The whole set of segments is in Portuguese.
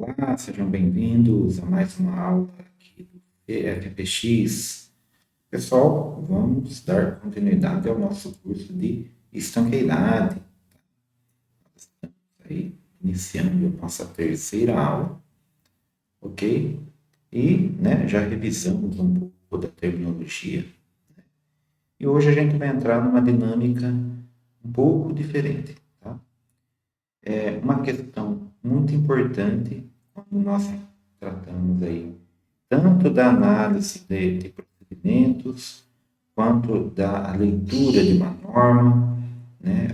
Olá, sejam bem-vindos a mais uma aula aqui do PFPX. Pessoal, vamos dar continuidade ao nosso curso de estanqueidade. Estamos aí iniciando a nossa terceira aula, ok? E, já revisamos um pouco da terminologia. E hoje a gente vai entrar numa dinâmica um pouco diferente, tá? É uma questão muito importante quando nós tratamos aí tanto da análise de procedimentos, quanto da leitura de uma norma,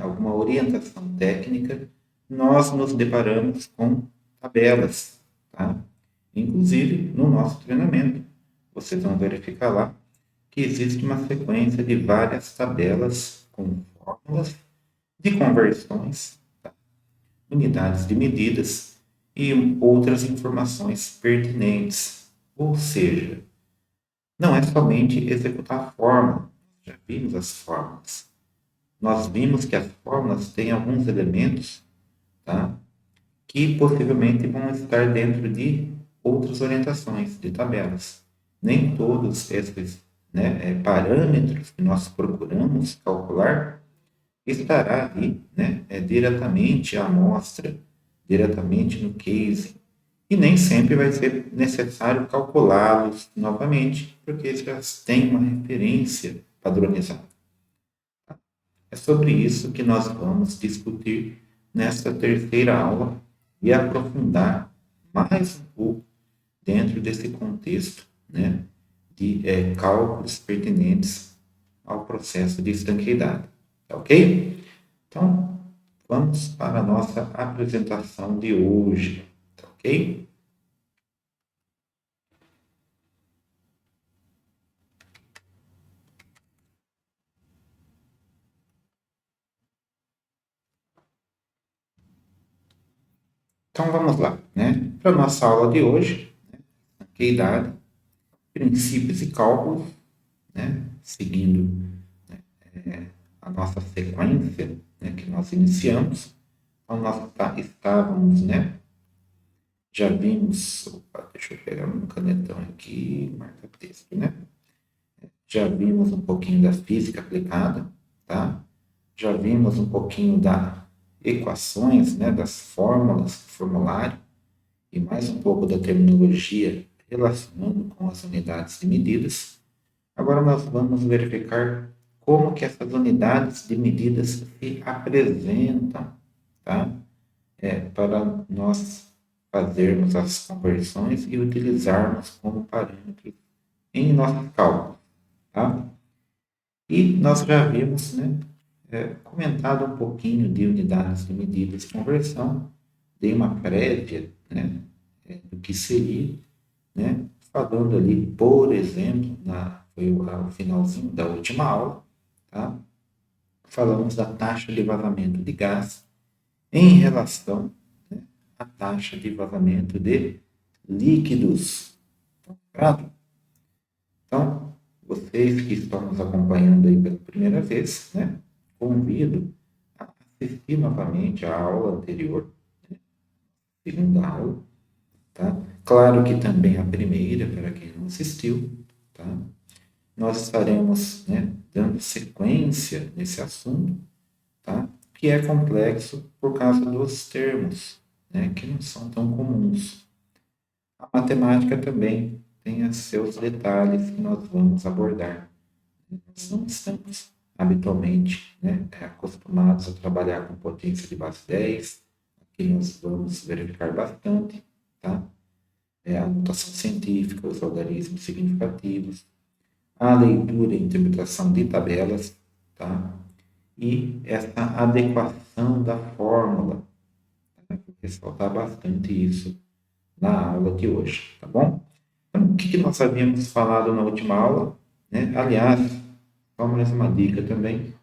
alguma orientação técnica, nós nos deparamos com tabelas, tá? Inclusive, no nosso treinamento, vocês vão verificar lá que existe uma sequência de várias tabelas com fórmulas de conversões, tá? Unidades de medidas e outras informações pertinentes. Ou seja, não é somente executar a fórmula, já vimos as fórmulas. Nós vimos que as fórmulas têm alguns elementos, tá, que possivelmente vão estar dentro de outras orientações, de tabelas. Nem todos esses parâmetros que nós procuramos calcular estará aí diretamente à amostra, diretamente no case. E nem sempre vai ser necessário calculá-los novamente, porque eles já têm uma referência padronizada. É sobre isso que nós vamos discutir nesta terceira aula e aprofundar mais um pouco dentro desse contexto de cálculos pertinentes ao processo de estanqueidade. Tá ok? Então, vamos para a nossa apresentação de hoje. Tá ok? Então vamos lá, para a nossa aula de hoje, estanqueidade, princípios e cálculos, seguindo a nossa sequência que nós iniciamos. Então nós estávamos, já vimos, opa, deixa eu pegar um canetão aqui, marca texto, Já vimos um pouquinho da física aplicada, tá? Já vimos um pouquinho das equações, das fórmulas, formulário, e mais um pouco da terminologia relacionando com as unidades de medidas. Agora nós vamos verificar como que essas unidades de medidas se apresentam, tá? Para nós fazermos as conversões e utilizarmos como parâmetros em nossos cálculos, tá? E nós já vimos, comentado um pouquinho de unidades de medidas de conversão, dei uma prévia, do que seria, falando ali, por exemplo, foi o finalzinho da última aula, tá? Falamos da taxa de vazamento de gás em relação à taxa de vazamento de líquidos. Claro? Então, vocês que estão nos acompanhando aí pela primeira vez, convido a assistir novamente a aula anterior, segunda aula, tá? Claro que também a primeira, para quem não assistiu, tá? Nós estaremos, dando sequência nesse assunto, tá? Que é complexo por causa dos termos, que não são tão comuns. A matemática também tem seus detalhes que nós vamos abordar. Nós não estamos habitualmente acostumados a trabalhar com potência de base 10, aqui nós vamos verificar bastante, tá? A notação científica, os algarismos significativos, a leitura e interpretação de tabelas, tá? E essa adequação da fórmula, tá? Vou ressaltar bastante isso na aula de hoje, tá bom? Então, o que nós havíamos falado na última aula, Aliás, só mais uma dica também,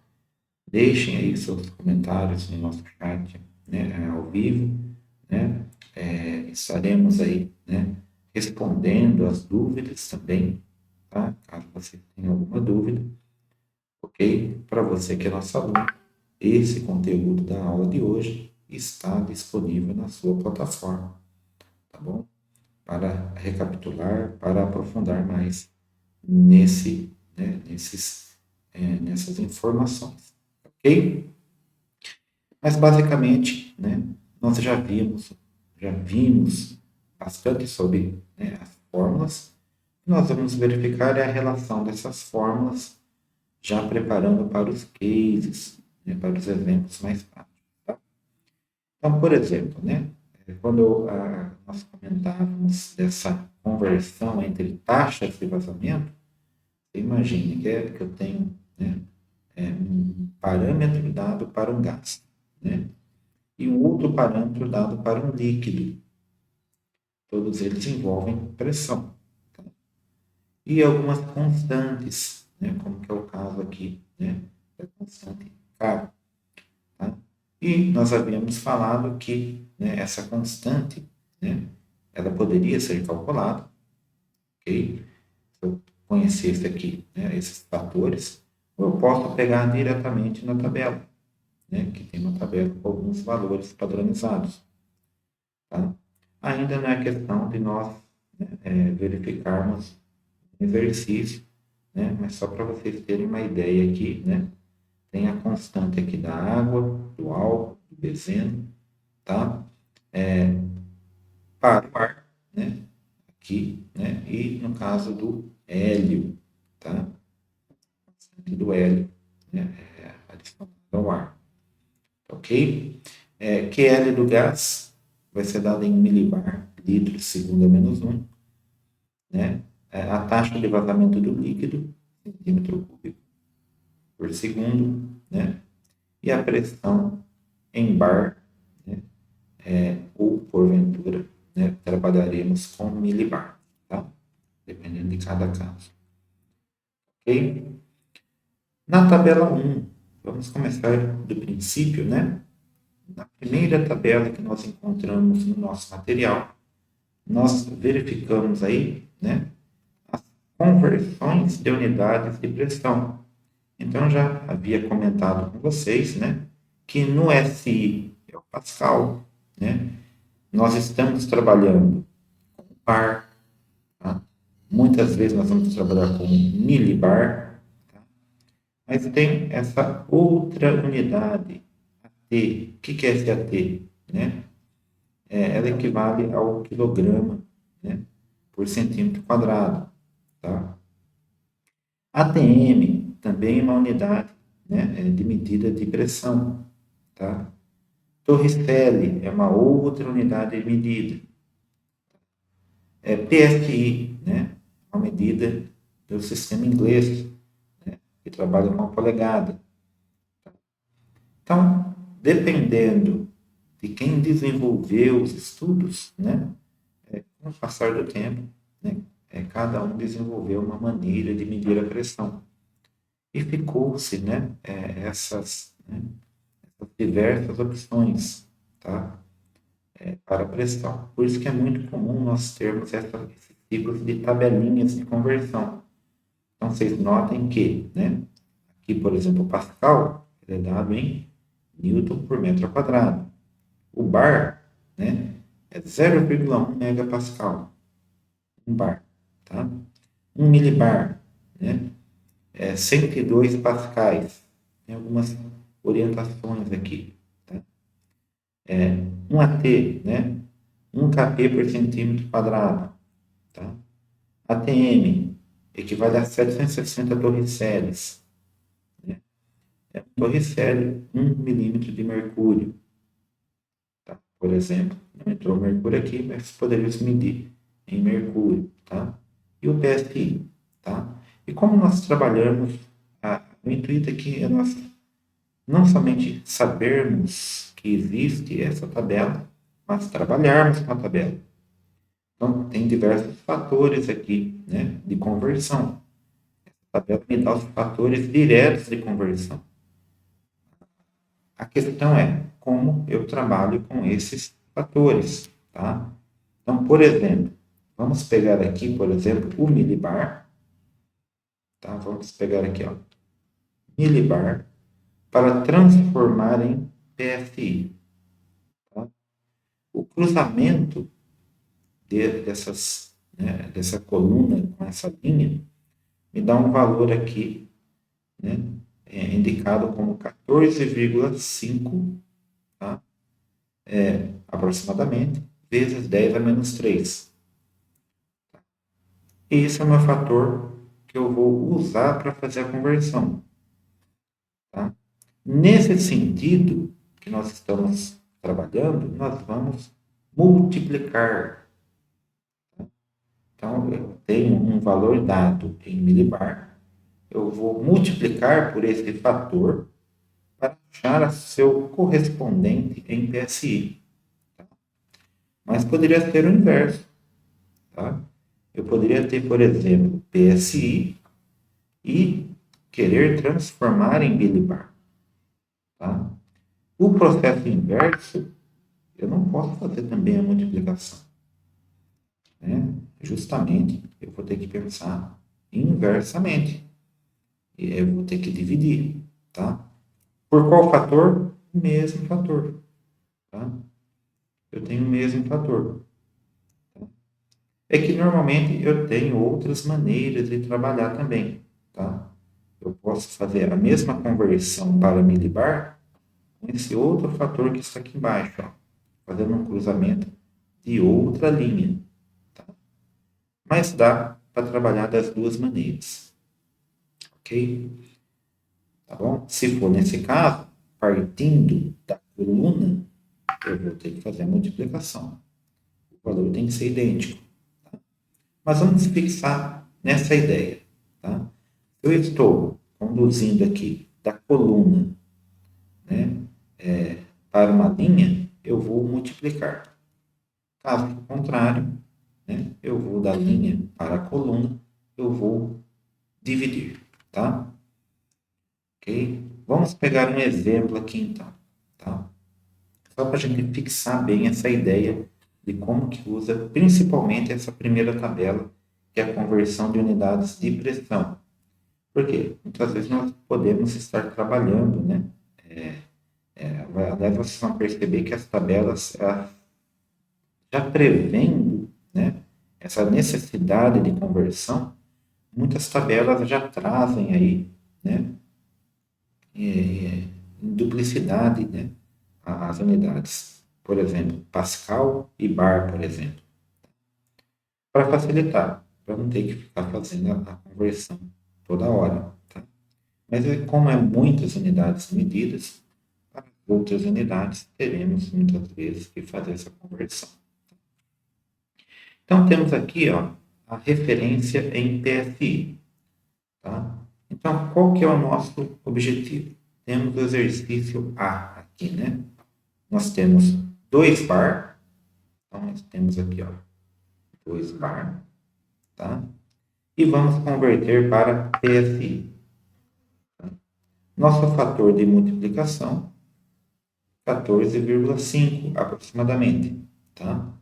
deixem aí seus comentários no nosso chat, ao vivo, estaremos aí, respondendo as dúvidas também, tá? Caso você tenha alguma dúvida, ok? Para você que é nosso aluno, esse conteúdo da aula de hoje está disponível na sua plataforma, tá bom? Para recapitular, para aprofundar mais nessas informações, ok? Mas basicamente, né, nós já vimos bastante sobre, né, as fórmulas. Nós vamos verificar a relação dessas fórmulas, já preparando para os cases, né, para os exemplos mais práticos. Tá? Então, por exemplo, né, quando nós comentávamos dessa conversão entre taxas de vazamento, imagine que eu tenho, né, um parâmetro dado para um gás, né, e um outro parâmetro dado para um líquido. Todos eles envolvem pressão. Tá? E algumas constantes, né, como que é o caso aqui, né, da constante K. Tá? E nós havíamos falado que, né, essa constante, né, ela poderia ser calculada, ok? Se eu conhecesse aqui, né, esses fatores, ou eu posso pegar diretamente na tabela, né, que tem uma tabela com alguns valores padronizados. Tá? Ainda não é questão de nós, né, verificarmos o exercício, né, mas só para vocês terem uma ideia aqui, né, tem a constante aqui da água, do álcool, do benzeno, tá? Para o ar, né, aqui, né, e no caso do hélio, tá? Constante do hélio, né, adicionado ao ar, ok? QL do gás vai ser dado em milibar, litros segundo a menos 1, né? A taxa de vazamento do líquido, centímetro cúbico por segundo, né? E a pressão em bar, né? Ou porventura, né, trabalharemos com milibar, tá? Dependendo de cada caso. Ok? Na tabela 1, vamos começar do princípio, né? Na primeira tabela que nós encontramos no nosso material, nós verificamos aí, né, as conversões de unidades de pressão. Então, já havia comentado com vocês, né, que no SI é o Pascal, né, nós estamos trabalhando com bar, tá? Muitas vezes nós vamos trabalhar com milibar, tá? Mas tem essa outra unidade, AT. O que é esse AT? Né? Ela equivale ao quilograma, né, por centímetro quadrado. Tá? ATM também é uma unidade, né, de medida de pressão. Tá? Torricelli é uma outra unidade de medida. PSI, né, uma medida do sistema inglês, né, que trabalha com a polegada. Então, dependendo de quem desenvolveu os estudos, né, com o passar do tempo, né, cada um desenvolveu uma maneira de medir a pressão. E ficou-se, né, essas diversas opções, tá, para a pressão. Por isso que é muito comum nós termos esses tipos de tabelinhas de conversão. Então, vocês notem que, né, aqui, por exemplo, o Pascal é dado em Newton por metro quadrado. O bar, né, é 0,1 megapascal. Um bar, tá? Um milibar, né, é 102 pascais. Tem algumas orientações aqui, tá? Um AT, né, 1 kp por centímetro quadrado, tá? ATM equivale a 760 torriceles. Torricelli, 1 milímetro de mercúrio. Tá? Por exemplo, não entrou mercúrio aqui, mas poderíamos medir em mercúrio. Tá? E o PSI. Tá? E como nós trabalhamos, o intuito aqui é nós não somente sabermos que existe essa tabela, mas trabalharmos com a tabela. Então, tem diversos fatores aqui, né, de conversão. A tabela me dá os fatores diretos de conversão. A questão é como eu trabalho com esses fatores, tá? Então, por exemplo, vamos pegar aqui, por exemplo, o milibar, tá? Vamos pegar aqui, ó, milibar, para transformar em PSI, tá? O cruzamento dessa coluna com essa linha me dá um valor aqui, né, indicado como 14,5, tá? Aproximadamente, vezes 10 a menos 3. E esse é o meu fator que eu vou usar para fazer a conversão. Tá? Nesse sentido que nós estamos trabalhando, nós vamos multiplicar. Tá? Então, eu tenho um valor dado em milibar, eu vou multiplicar por esse fator para achar seu correspondente em PSI. Tá? Mas poderia ser o inverso. Tá? Eu poderia ter, por exemplo, PSI e querer transformar em milibar. Tá? O processo inverso, eu não posso fazer também a multiplicação. Né? Justamente, eu vou ter que pensar inversamente. E eu vou ter que dividir. Tá? Por qual fator? O mesmo fator. Tá? Eu tenho o mesmo fator. Tá? É que normalmente eu tenho outras maneiras de trabalhar também. Tá? Eu posso fazer a mesma conversão para milibar com esse outro fator que está aqui embaixo, ó, fazendo um cruzamento de outra linha. Tá? Mas dá para trabalhar das duas maneiras. Ok? Tá bom? Se for nesse caso, partindo da coluna, eu vou ter que fazer a multiplicação. O valor tem que ser idêntico. Tá? Mas vamos fixar nessa ideia. Tá? Eu estou conduzindo aqui da coluna, né, para uma linha, eu vou multiplicar. Caso contrário, né, eu vou da linha para a coluna, eu vou dividir. Tá? Ok? Vamos pegar um exemplo aqui então. Tá? Só para a gente fixar bem essa ideia de como que usa principalmente essa primeira tabela, que é a conversão de unidades de pressão. Por quê? Muitas vezes nós podemos estar trabalhando, né? Aliás, vocês vão perceber que as tabelas já prevendo, né, essa necessidade de conversão, muitas tabelas já trazem aí, né, em duplicidade, né, as unidades. Por exemplo, Pascal e bar, por exemplo. Para facilitar, para não ter que ficar fazendo a conversão toda hora. Tá? Mas como é muitas unidades medidas, para outras unidades teremos muitas vezes que fazer essa conversão. Então temos aqui, ó, a referência em PSI. Tá? Então, qual que é o nosso objetivo? Temos o exercício A aqui, né? Nós temos 2 bar. Então, nós temos aqui, ó, 2 bar. Tá? E vamos converter para PSI. Tá? Nosso fator de multiplicação, 14,5 aproximadamente. Tá?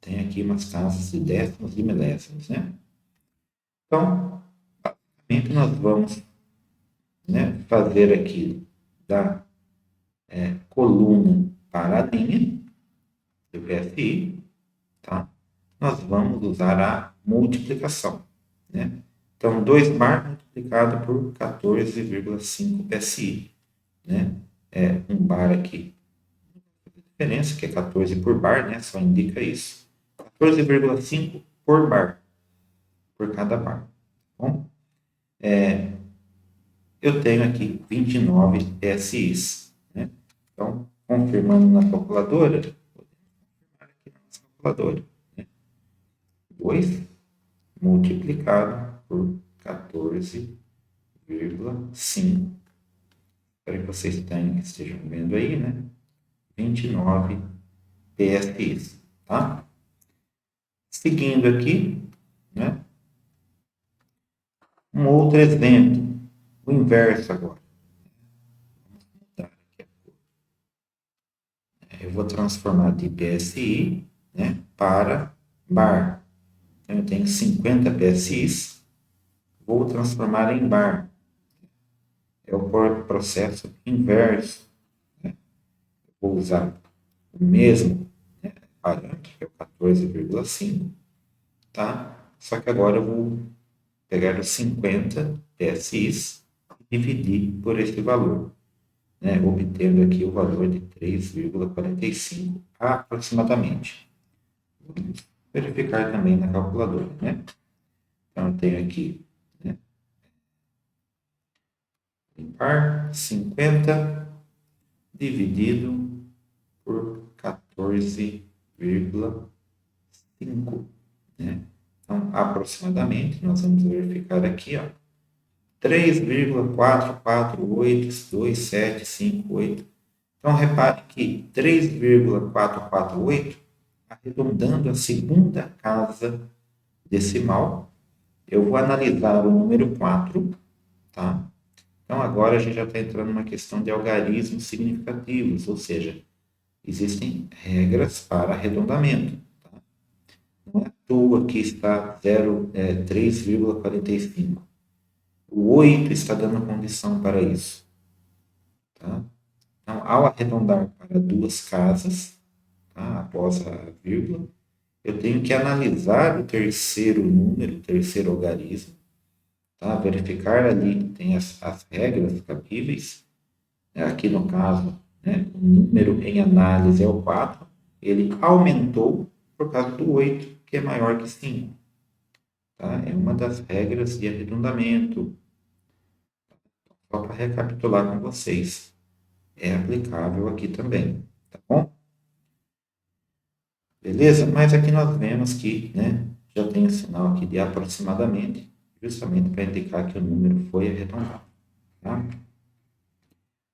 Tem aqui umas casas de décimos e milésimos, né? Então, basicamente, nós vamos, né, fazer aqui da coluna para a linha do PSI, tá? Nós vamos usar a multiplicação, né? Então, 2 bar multiplicado por 14,5 PSI, né? Um bar aqui. A diferença que é 14 por bar, né? Só indica isso. 14,5 por bar, por cada bar. Bom, eu tenho aqui 29 PSIs, né? Então, confirmando na calculadora, vou confirmar aqui na nossa calculadora, né? 2 multiplicado por 14,5. Espero que vocês estejam vendo aí, né? 29 PSIs, tá? Seguindo aqui, né? Um outro exemplo, o inverso agora. Vamos mudar aqui a cor. Eu vou transformar de PSI, né, para bar. Então, eu tenho 50 PSIs, vou transformar em bar. É o processo inverso. Né? Vou usar o mesmo, né, parâmetro, que é o 14,5, tá? Só que agora eu vou pegar os 50 PSIs e dividir por esse valor, né? Obtendo aqui o valor de 3,45 aproximadamente. Vamos verificar também na calculadora, né? Então, eu tenho aqui, né? Limpar 50 dividido por 14,5, né? Então, aproximadamente, nós vamos verificar aqui, ó, 3,448275,8. Então, repare que 3,448, arredondando a segunda casa decimal, eu vou analisar o número 4, tá? Então, agora a gente já está entrando numa questão de algarismos significativos, ou seja, existem regras para arredondamento. Tá? Não é à toa que está 3,45. O 8 está dando condição para isso. Tá? Então, ao arredondar para duas casas, tá? Após a vírgula, eu tenho que analisar o terceiro número, o terceiro algarismo, tá? Verificar ali, tem as regras cabíveis. Aqui no caso, né, o número em análise é o 4, ele aumentou por causa do 8, que é maior que 5. Tá? É uma das regras de arredondamento. Só para recapitular com vocês, é aplicável aqui também, tá bom? Beleza? Mas aqui nós vemos que, né, já tem o sinal aqui de aproximadamente, justamente para indicar que o número foi arredondado. Tá?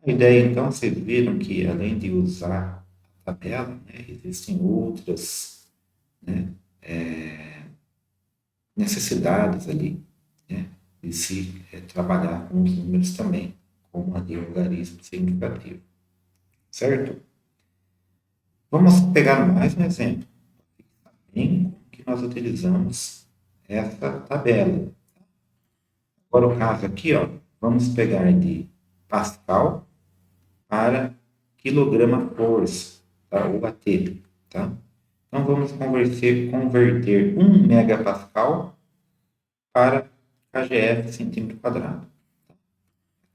A ideia, então, vocês viram que, além de usar a tabela, né, existem outras, né, necessidades ali, né, de se trabalhar com os números também, como ali o algarismo significativo. Certo? Vamos pegar mais um exemplo. Em que nós utilizamos essa tabela. Agora, o caso aqui, ó, vamos pegar de Pascal para quilograma-força, tá? Ou AT, tá? Então, vamos converter 1 megapascal para kgf centímetro quadrado.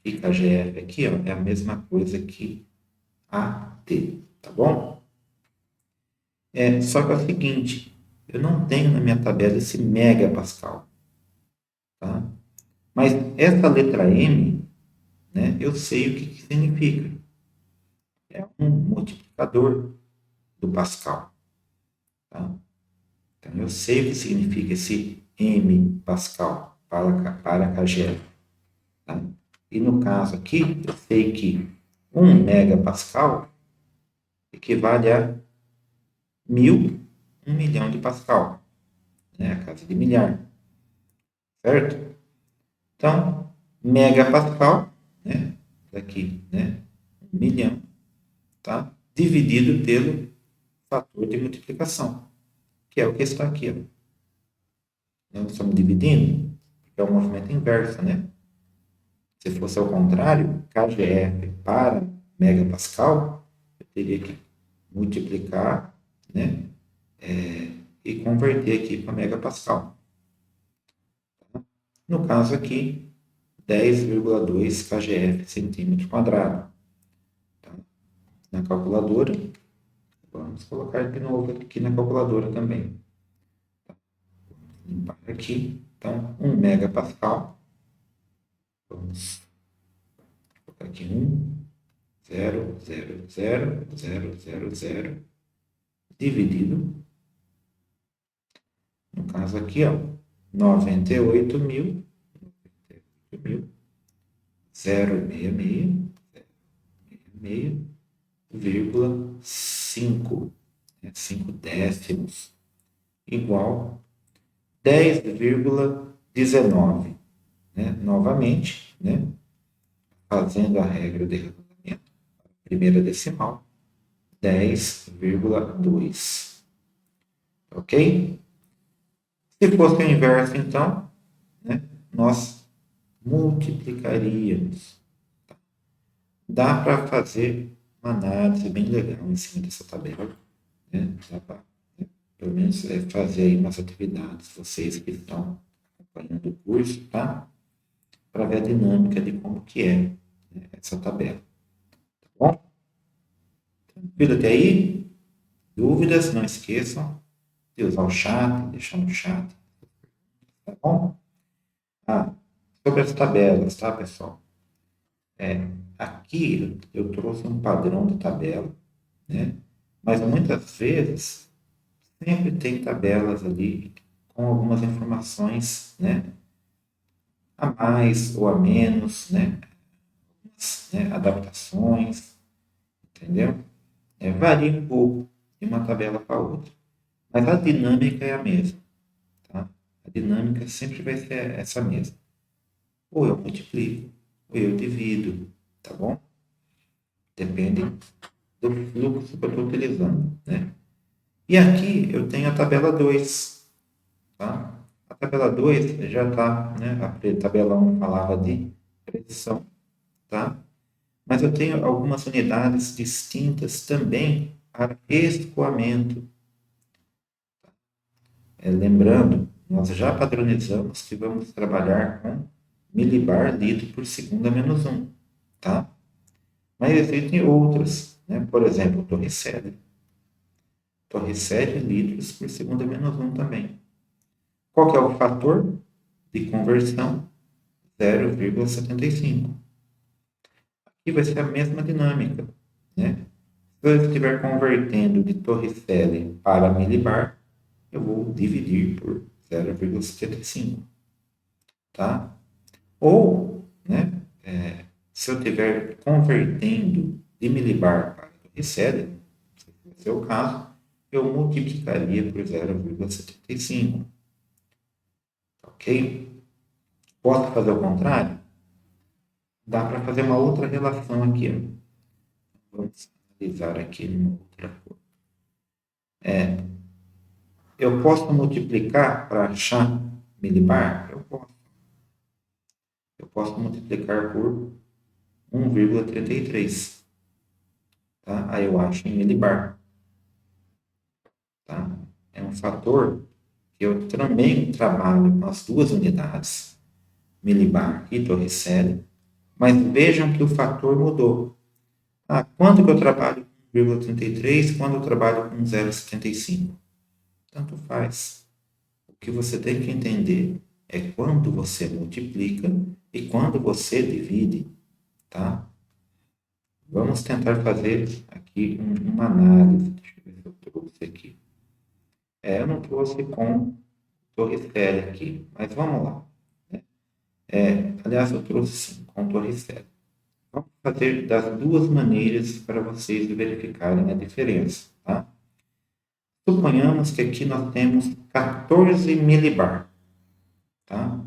E kgf aqui, ó, é a mesma coisa que AT, tá bom? Só que é o seguinte, eu não tenho na minha tabela esse megapascal, tá? Mas essa letra M, né, eu sei o que significa. É um multiplicador do Pascal. Tá? Então, eu sei o que significa esse M Pascal para kgf. Tá? E no caso aqui, eu sei que 1 megapascal equivale a 1.000, 1 milhão de Pascal. Né? A casa de milhar. Certo? Então, megapascal, né? Daqui, né? 1 milhão, tá? Dividido pelo fator de multiplicação, que é o que está aqui. Ó. Nós estamos dividindo, porque é o movimento inverso, né? Se fosse ao contrário, kgf para megapascal, eu teria que multiplicar, né? E converter aqui para megapascal. Tá? No caso aqui, 10,2 kgf centímetro quadrado. Tá? Na calculadora, vamos colocar de novo aqui na calculadora também. Tá? Vamos limpar aqui. Então, 1 megapascal. Vamos colocar aqui 1,000,000 dividido, no caso aqui, ó, 98.066,5, 5 décimos, igual 10,19. Né? Novamente, né? Fazendo a regra de arredondamento, primeira decimal, 10,2. Ok? Se fosse o inverso, então, né, nós multiplicaríamos. Dá para fazer uma análise bem legal em cima dessa tabela. né? Dá para, né, pelo menos, fazer aí umas atividades, vocês que estão acompanhando o curso, tá? Para ver a dinâmica de como que é, né, essa tabela. Tá bom? Tranquilo até aí? Dúvidas? Não esqueçam de usar o chat, deixar no chat, tá bom? Ah, sobre as tabelas, tá, pessoal? Aqui eu trouxe um padrão de tabela, né? Mas muitas vezes sempre tem tabelas ali com algumas informações, né? A mais ou a menos, né? Adaptações, entendeu? Varia um pouco de uma tabela para outra, mas a dinâmica é a mesma, tá? A dinâmica sempre vai ser essa mesma. Ou eu multiplico, ou eu divido, tá bom? Depende do fluxo que eu estou utilizando, né? E aqui eu tenho a tabela 2, tá? A tabela 2 já está, né? A tabela 1 falava de predição, tá? Mas eu tenho algumas unidades distintas também para escoamento. Lembrando, nós já padronizamos que vamos trabalhar com milibar litro por segunda menos 1, tá? Mas existem outras, né? Por exemplo, Torricelli. Torricelli litros por segunda menos 1 também. Qual que é o fator de conversão? 0,75. Aqui vai ser a mesma dinâmica, né? Se eu estiver convertendo de Torricelli para milibar, eu vou dividir por 0,75, tá? Ou, né, se eu estiver convertendo de milibar para Torricelli, se esse é o caso, eu multiplicaria por 0,75, ok? Posso fazer o contrário? Dá para fazer uma outra relação aqui. Ó. Vamos analisar aqui numa outra cor. Eu posso multiplicar para achar milibar? Eu posso. Eu posso multiplicar por 1,33. Tá? Aí eu acho em milibar. Tá? É um fator que eu também trabalho com as duas unidades, milibar e Torricelli, mas vejam que o fator mudou. Quando que eu trabalho com 1,33, quando eu trabalho com 0,75? Tanto faz. O que você tem que entender é quando você multiplica e quando você divide, tá? Vamos tentar fazer aqui uma análise. Deixa eu ver se eu trouxe aqui. Eu não trouxe com Torricelli aqui, mas vamos lá. Aliás, eu trouxe sim, com Torricelli. Vamos fazer das duas maneiras para vocês verificarem a diferença, tá? Suponhamos que aqui nós temos 14 milibar, tá?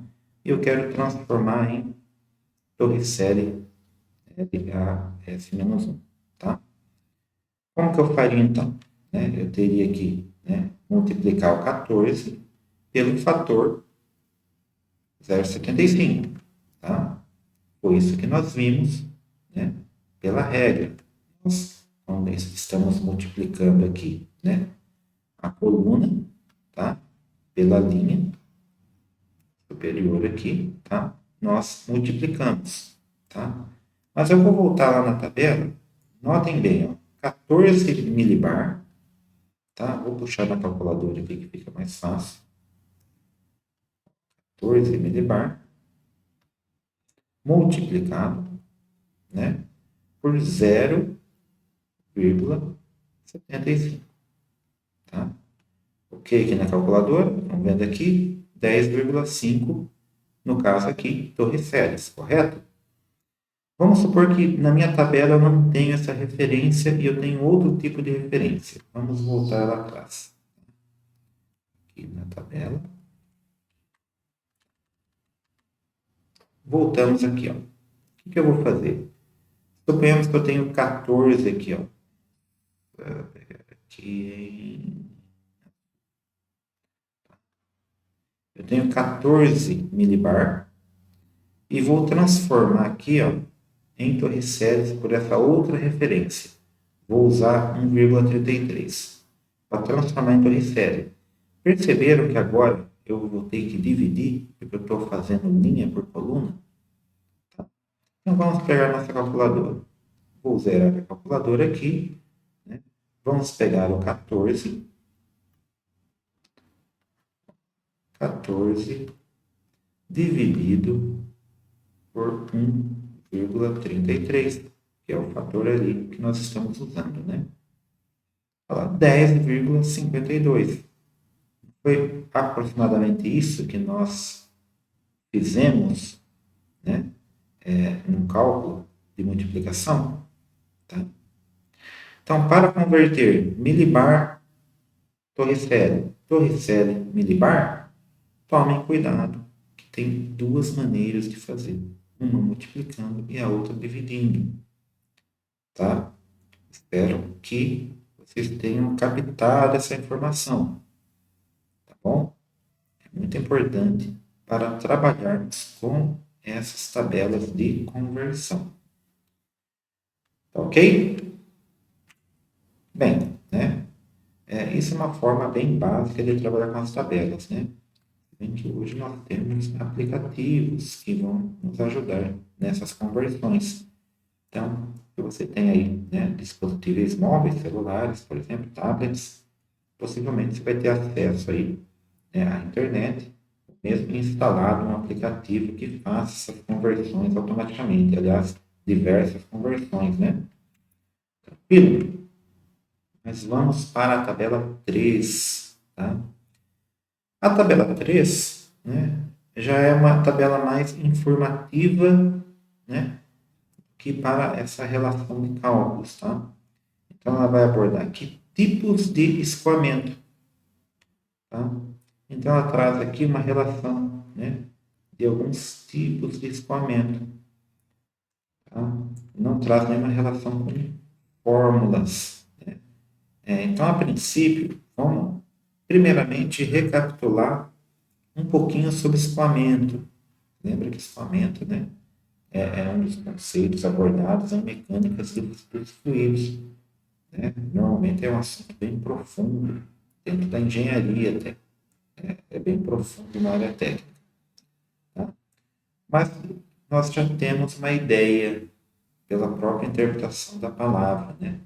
E eu quero transformar em Torricelli LHS-1, tá? Como que eu faria então? Eu teria que, multiplicar o 14 pelo fator 0,75, tá? Foi isso que nós vimos, né? Pela regra. Nós, quando estamos multiplicando aqui, né? A coluna, tá? Pela linha superior aqui, tá? Nós multiplicamos, tá? Mas eu vou voltar lá na tabela. Notem bem, ó, 14 milibar, tá? Vou puxar na calculadora aqui que fica mais fácil. 14 milibar multiplicado, né? Por 0,75, tá? Ok aqui na calculadora, estão vendo aqui 10,5, no caso aqui, Torricelli, correto? Vamos supor que na minha tabela eu não tenho essa referência e eu tenho outro tipo de referência. Vamos voltar lá atrás. Aqui na tabela. Voltamos aqui, ó. O que eu vou fazer? Suponhamos que eu tenho 14 aqui, ó. Eu tenho 14 milibar e vou transformar aqui, ó, em Torricelli por essa outra referência. Vou usar 1,33. para transformar em torricelli. Perceberam que agora eu vou ter que dividir, porque eu estou fazendo linha por coluna? Tá? Então vamos pegar nossa calculadora. Vou zerar a calculadora aqui. Né? Vamos pegar o 14 dividido por 1,33, que é o fator ali que nós estamos usando, né? Olha lá, 10,52. Foi aproximadamente isso que nós fizemos, né? No cálculo de multiplicação. Tá? Então, para converter milibar torricelli milibar, tomem cuidado, que tem duas maneiras de fazer. Uma multiplicando e a outra dividindo. Tá? Espero que vocês tenham captado essa informação. Tá bom? É muito importante para trabalharmos com essas tabelas de conversão. Tá ok? Bem, né? Isso é uma forma bem básica de trabalhar com as tabelas, né? Bem que hoje nós temos aplicativos que vão nos ajudar nessas conversões. Então, se você tem aí, né, dispositivos móveis, celulares, por exemplo, tablets, possivelmente você vai ter acesso aí, né, à internet, mesmo instalado um aplicativo que faça essas conversões automaticamente. Aliás, diversas conversões, né? Tranquilo? Mas vamos para a tabela 3, tá? A tabela 3, né, já é uma tabela mais informativa, né, que para essa relação de cálculos, tá? Então, ela vai abordar aqui tipos de escoamento, tá? Então, ela traz aqui uma relação, né, de alguns tipos de escoamento, tá? Não traz nenhuma relação com fórmulas, né? Então, a princípio, vamos primeiramente recapitular um pouquinho sobre escoamento. Lembra que escoamento, né, é um dos conceitos abordados em mecânicas dos fluidos. Né? Normalmente é um assunto bem profundo, dentro da engenharia até. É bem profundo na área técnica. Tá? Mas nós já temos uma ideia pela própria interpretação da palavra. Né?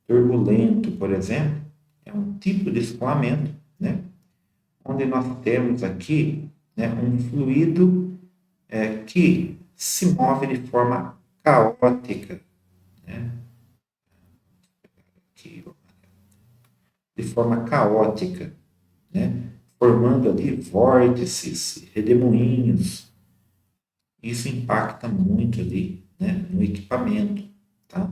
Turbulento, por exemplo, é um tipo de escoamento, né, onde nós temos aqui, né, um fluido que se move de forma caótica, né, de forma caótica, né, formando ali vórtices, redemoinhos. Isso impacta muito ali, né, no equipamento, tá?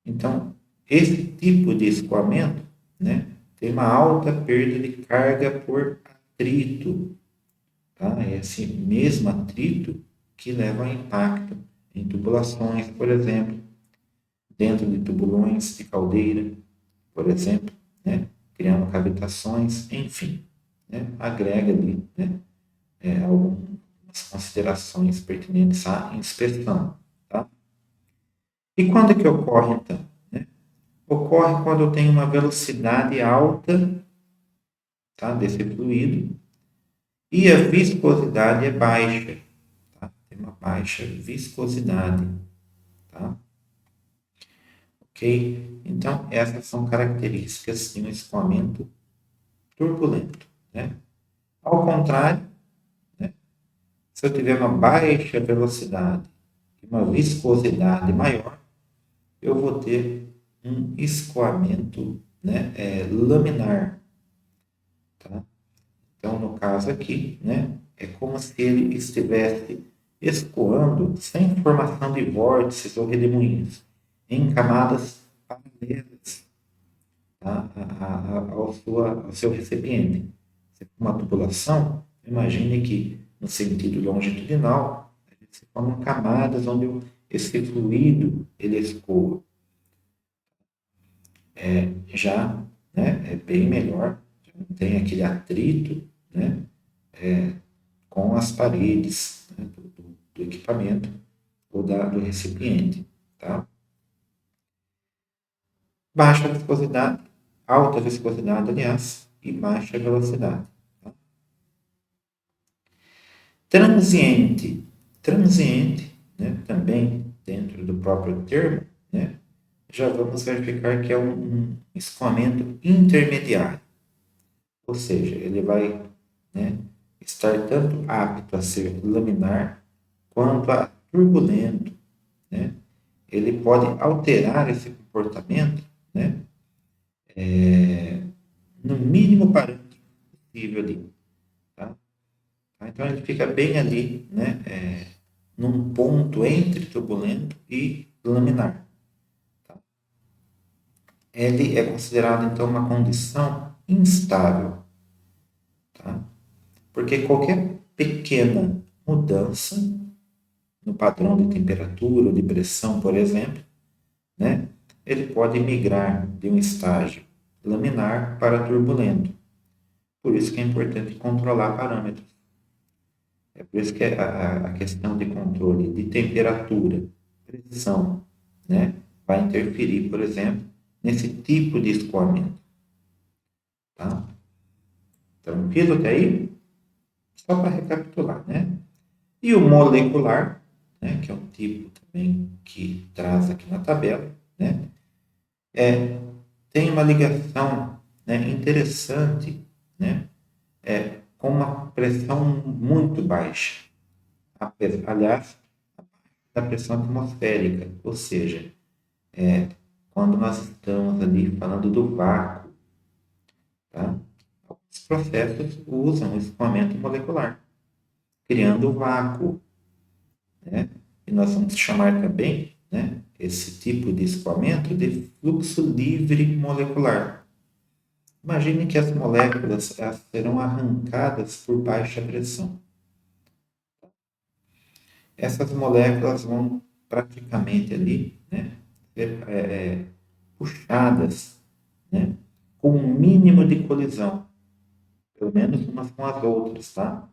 Então, esse tipo de escoamento, né, tem uma alta perda de carga por atrito, tá? É esse mesmo atrito que leva a impacto em tubulações, por exemplo, dentro de tubulões de caldeira, por exemplo, né? Criando cavitações, enfim, né? Agrega ali, né, algumas considerações pertinentes à inspeção. Tá? E quando é que ocorre, então? Né? Ocorre quando eu tenho uma velocidade alta, tá, desse fluido e a viscosidade é baixa. Tá? Tem uma baixa viscosidade. Tá? Ok? Então, essas são características de um escoamento turbulento. Né? Ao contrário, né, se eu tiver uma baixa velocidade e uma viscosidade maior, eu vou ter um escoamento, né, laminar. Tá? Então, no caso aqui, né, é como se ele estivesse escoando sem formação de vórtices ou redemoinhos, em camadas paralelas, tá, ao seu recipiente. Se for uma tubulação, imagine que no sentido longitudinal, se formam camadas onde esse fluido ele escoa. Já, né, é bem melhor, não tem aquele atrito, né, com as paredes, né, do equipamento ou do recipiente. Tá? Baixa viscosidade, alta viscosidade, aliás, e baixa velocidade. Tá? Transiente. Transiente, né, também dentro do próprio termo, né, já vamos verificar que é um escoamento intermediário. Ou seja, ele vai, né, estar tanto apto a ser laminar quanto a turbulento, né? Ele pode alterar esse comportamento, né, no mínimo parâmetro possível ali, tá? Então ele fica bem ali, né, num ponto entre turbulento e laminar. Tá? Ele é considerado então uma condição instável, tá? Porque qualquer pequena mudança no padrão de temperatura ou de pressão, por exemplo, né, ele pode migrar de um estágio laminar para turbulento. Por isso que é importante controlar parâmetros. É por isso que a questão de controle de temperatura, pressão, né, vai interferir, por exemplo, nesse tipo de escoamento. Tá? Tranquilo até aí? Só para recapitular, né? E o molecular, né, que é um tipo também que traz aqui na tabela, né, tem uma ligação, né, interessante, né, com uma pressão muito baixa. Aliás, da pressão atmosférica, ou seja, quando nós estamos ali falando do vácuo, tá? Os processos usam o escoamento molecular, criando o vácuo, né? E nós vamos chamar também, né, esse tipo de escoamento de fluxo livre molecular. Imagine que as moléculas serão arrancadas por baixa pressão. Essas moléculas vão praticamente ali, né, ser puxadas, né, com um mínimo de colisão, pelo menos umas com as outras, tá?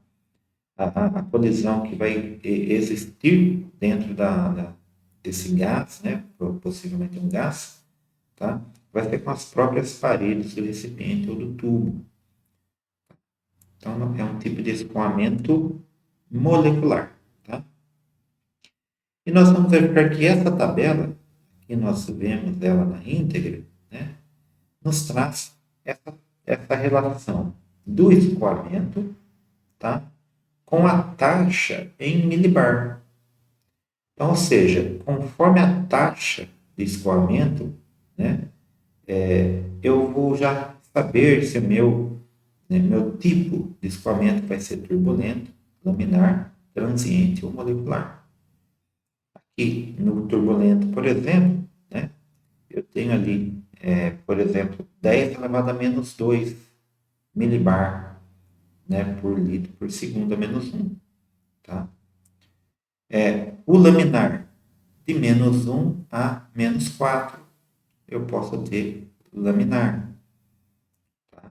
A colisão que vai existir dentro desse gás, né, possivelmente um gás, tá? Vai ser com as próprias paredes do recipiente ou do tubo. Então, é um tipo de escoamento molecular, tá? E nós vamos verificar que essa tabela, que nós vemos ela na íntegra, né, nos traz essa relação do escoamento, tá, com a taxa em milibar. Então, ou seja, conforme a taxa de escoamento, né, eu vou já saber se meu tipo de escoamento vai ser turbulento, laminar, transiente ou molecular. Aqui no turbulento, por exemplo, né, eu tenho ali, por exemplo, 10 elevado a menos 2 milibar, né, por litro por segundo a menos 1. Tá? O laminar, de menos 1 a menos 4, eu posso ter laminar. Tá?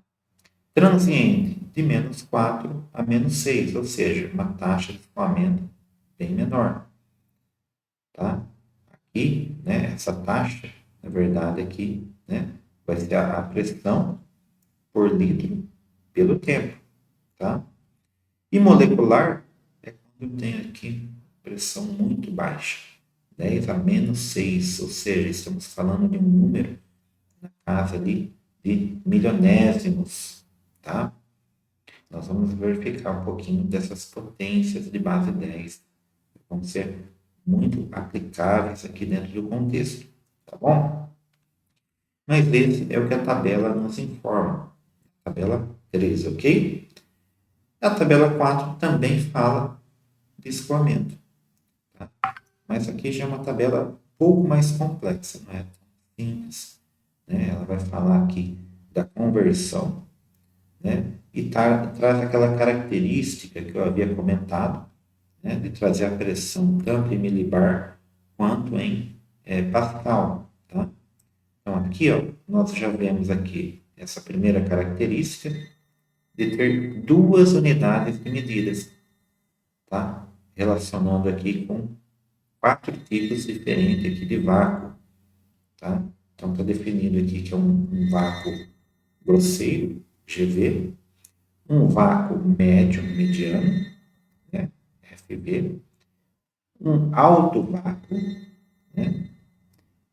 Transiente, de menos 4 a menos 6, ou seja, uma taxa de escoamento bem menor. Tá? Aqui, né, essa taxa, na verdade, aqui, né, vai ser a pressão por litro pelo tempo. Tá? E molecular é quando eu tenho aqui pressão muito baixa, 10 a menos 6, ou seja, estamos falando de um número na casa ali de milionésimos, tá? Nós vamos verificar um pouquinho dessas potências de base 10, vão ser muito aplicáveis aqui dentro do contexto, tá bom? Mas esse é o que a tabela nos informa, tabela 13, ok? A tabela 4 também fala de escoamento, tá? Mas aqui já é uma tabela um pouco mais complexa, não é tão simples, né? Ela vai falar aqui da conversão, né? E traz aquela característica que eu havia comentado, né? De trazer a pressão tanto em milibar quanto em Pascal, tá? Então aqui, ó, nós já vemos aqui essa primeira característica de ter duas unidades de medidas, tá? Relacionando aqui com 4 tipos diferentes aqui de vácuo, tá? Então está definido aqui que é um vácuo grosseiro, GV, um vácuo médio, mediano, né, FV, um alto vácuo, né,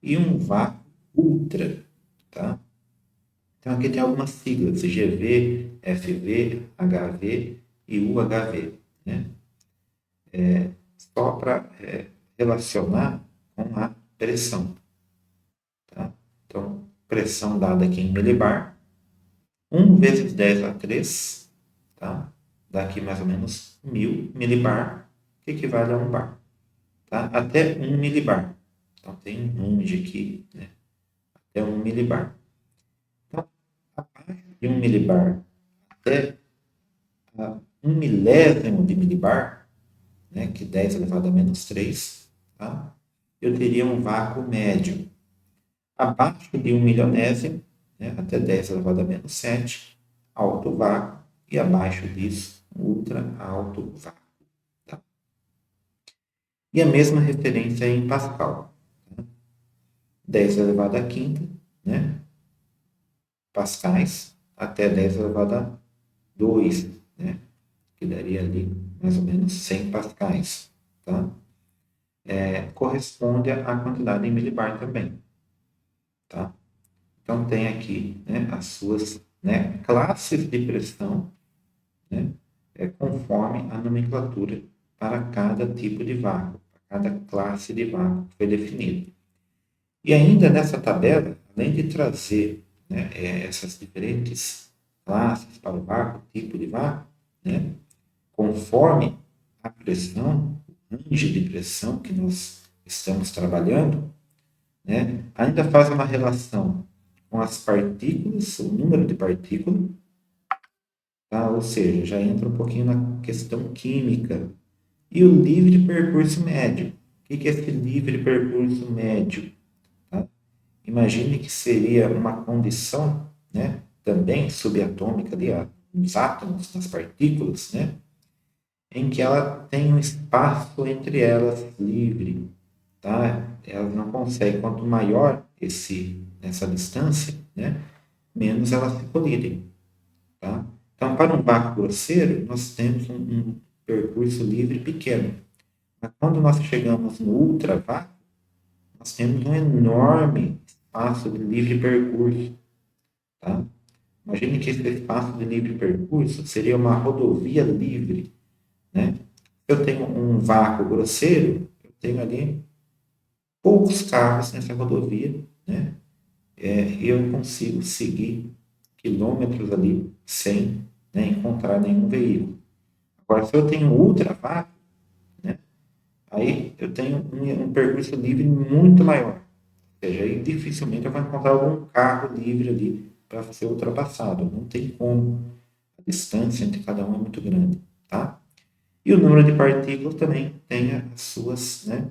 e um vácuo ultra, tá? Então aqui tem algumas siglas, GV, FV, HV e UHV, né? Só para relacionar com a pressão, tá? Então, pressão dada aqui em milibar, 1 vezes 10 a 3, tá? Dá aqui mais ou menos 1000 milibar, que equivale a 1 bar, tá? Até 1 milibar. Então, tem um range aqui, né? Até 1 milibar. Então, abaixo de 1 milibar até 1 milésimo de milibar, né? Que 10 elevado a menos 3, tá? Eu teria um vácuo médio. Abaixo de 1 milionésimo, né? Até 10 elevado a menos 7, alto vácuo. E abaixo disso, ultra alto vácuo. Tá? E a mesma referência em Pascal. Tá? 10 elevado a quinta, né? Pascais, até 10 elevado a 2, né? Que daria ali mais ou menos 100 pascais. Tá? Corresponde à quantidade em milibar também. Tá? Então, tem aqui, né, as suas, né, classes de pressão, né, conforme a nomenclatura para cada tipo de vácuo, para cada classe de vácuo que foi definida. E ainda nessa tabela, além de trazer, né, essas diferentes classes para o vácuo, tipo de vácuo, né, conforme a pressão, o range de pressão que nós estamos trabalhando, né, ainda faz uma relação com as partículas, o número de partículas, tá? Ou seja, já entra um pouquinho na questão química. E o livre percurso médio. O que é esse livre percurso médio? Tá? Imagine que seria uma condição, né, também subatômica dos átomos, das partículas, né, em que ela tem um espaço entre elas livre. Tá? Elas não conseguem, quanto maior essa distância, né, menos elas se colidem. Tá? Então, para um vácuo grosseiro, nós temos um percurso livre pequeno. Mas quando nós chegamos no ultravácuo, nós temos um enorme espaço de livre percurso. Tá? Imagine que esse espaço de livre percurso seria uma rodovia livre. Né? Se eu tenho um vácuo grosseiro, eu tenho ali poucos carros nessa rodovia, né? E eu consigo seguir quilômetros ali sem, né, encontrar nenhum veículo. Agora, se eu tenho ultravácuo, né, aí eu tenho um percurso livre muito maior. Ou seja, aí dificilmente eu vou encontrar algum carro livre ali para ser ultrapassado. Não tem como. A distância entre cada um é muito grande. Tá? E o número de partículas também tem as suas, né,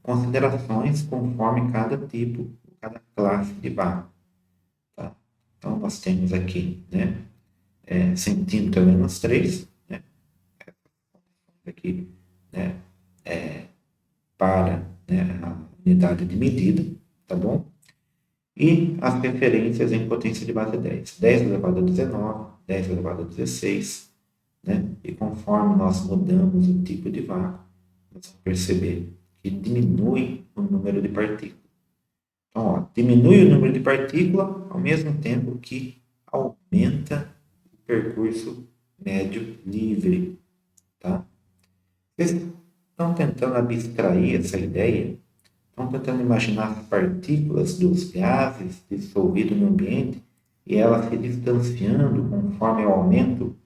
considerações conforme cada tipo, cada classe de vácuo. Tá? Então, nós temos aqui, né, centímetro menos 3, né, aqui, né, para, né, a unidade de medida, tá bom? E as referências em potência de base 10. 10 elevado a 19, 10 elevado a 16, né? E conforme nós mudamos o tipo de vácuo, nós vamos perceber que diminui o número de partículas. Então, ó, diminui o número de partículas ao mesmo tempo que aumenta o percurso médio livre. Tá? Vocês estão tentando abstrair essa ideia? Estão tentando imaginar as partículas dos gases dissolvidos no ambiente e elas se distanciando conforme eu aumento,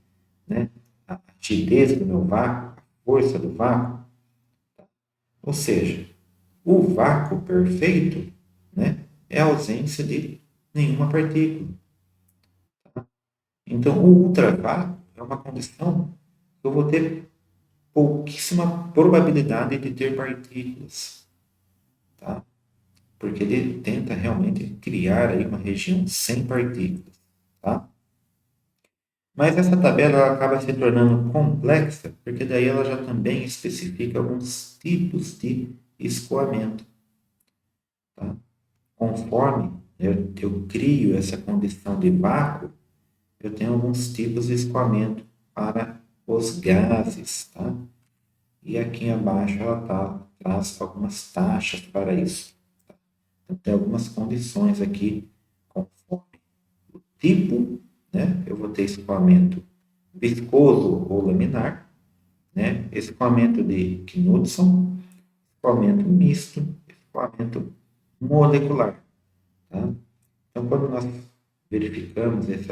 né, a rigidez do meu vácuo, a força do vácuo. Ou seja, o vácuo perfeito, né, é a ausência de nenhuma partícula. Tá? Então, o ultravácuo é uma condição que eu vou ter pouquíssima probabilidade de ter partículas. Tá? Porque ele tenta realmente criar aí uma região sem partículas. Tá? Mas essa tabela ela acaba se tornando complexa, porque daí ela já também especifica alguns tipos de escoamento. Tá? Conforme eu crio essa condição de vácuo, eu tenho alguns tipos de escoamento para os gases, tá? E aqui abaixo ela traz algumas taxas para isso. Tá? Então, tem algumas condições aqui, conforme o tipo, né? Eu vou ter escoamento viscoso ou laminar, né? Escoamento de Knudsen, escoamento misto, escoamento molecular. Tá? Então, quando nós verificamos esses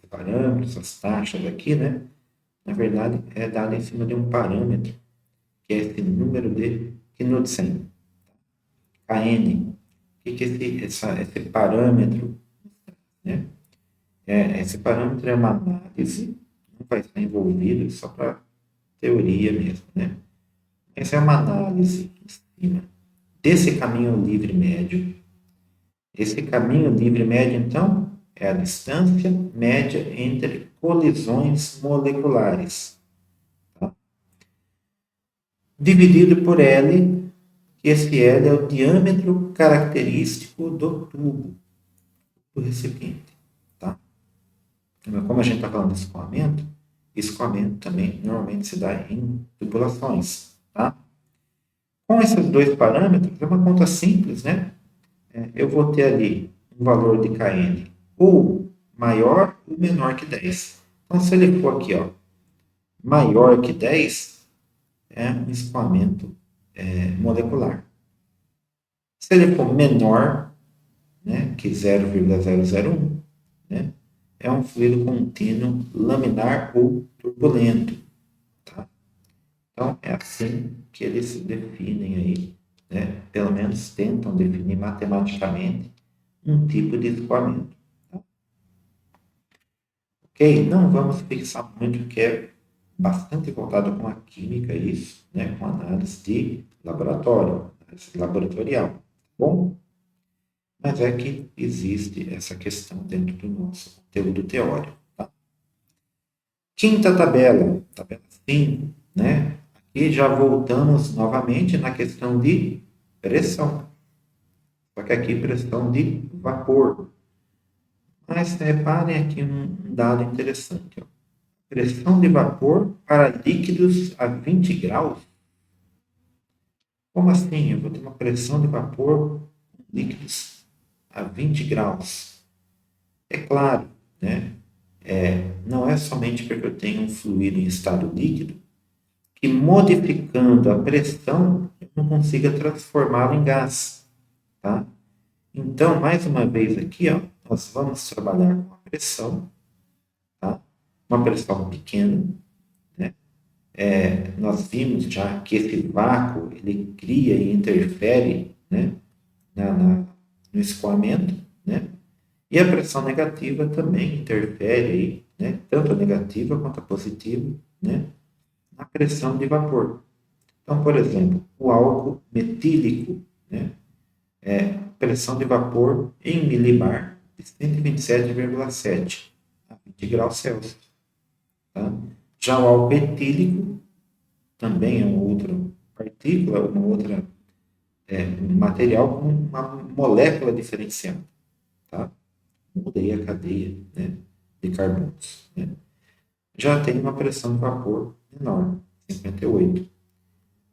parâmetros, as taxas aqui, né? Na verdade, é dado em cima de um parâmetro, que é esse número de Knudsen, KN. O que é esse parâmetro? Né? Esse parâmetro é uma análise, não vai estar envolvido só para teoria mesmo. Né? Essa é uma análise em cima desse caminho livre médio. Esse caminho livre médio, então, é a distância média entre colisões moleculares, tá? Dividido por L, que esse L é o diâmetro característico do tubo, do recipiente. Tá? Então, como a gente está falando de escoamento também normalmente se dá em tubulações. Tá? Com esses dois parâmetros, é uma conta simples, né? Eu vou ter ali um valor de Kn ou maior ou menor que 10. Então, se ele for aqui, ó, maior que 10, é um escoamento molecular. Se ele for menor, né, que 0,001, né, é um fluido contínuo laminar ou turbulento. Tá? Então, é assim que eles se definem aí, né? Pelo menos tentam definir matematicamente um tipo de escoamento. Tá? Ok? Não vamos fixar muito, porque é bastante voltado com a química isso, né? Com análise de laboratório, análise laboratorial. Tá bom? Mas é que existe essa questão dentro do nosso conteúdo teórico. Tá? Quinta tabela 5, né? Aqui já voltamos novamente na questão de pressão. Só que aqui pressão de vapor. Mas reparem aqui um dado interessante. Ó. Pressão de vapor para líquidos a 20 graus. Como assim? Eu vou ter uma pressão de vapor líquidos a 20 graus. É claro, né? Não é somente porque eu tenho um fluido em estado líquido que modificando a pressão eu não consiga transformá-lo em gás, tá? Então, mais uma vez aqui, ó, nós vamos trabalhar com a pressão, tá? Uma pressão pequena, né? Nós vimos já que esse vácuo ele cria e interfere, né? No escoamento, né? E a pressão negativa também interfere aí, né? Tanto a negativa quanto a positiva, né? Na pressão de vapor. Então, por exemplo, o álcool metílico, né? Pressão de vapor em milibar de 127,7 a 20 graus Celsius. Tá? Já o álcool etílico também é uma outra partícula, uma outra um material com uma molécula diferenciada. Tá? Mudei a cadeia, né, de carbonos. Né? Já tem uma pressão de vapor menor, 58.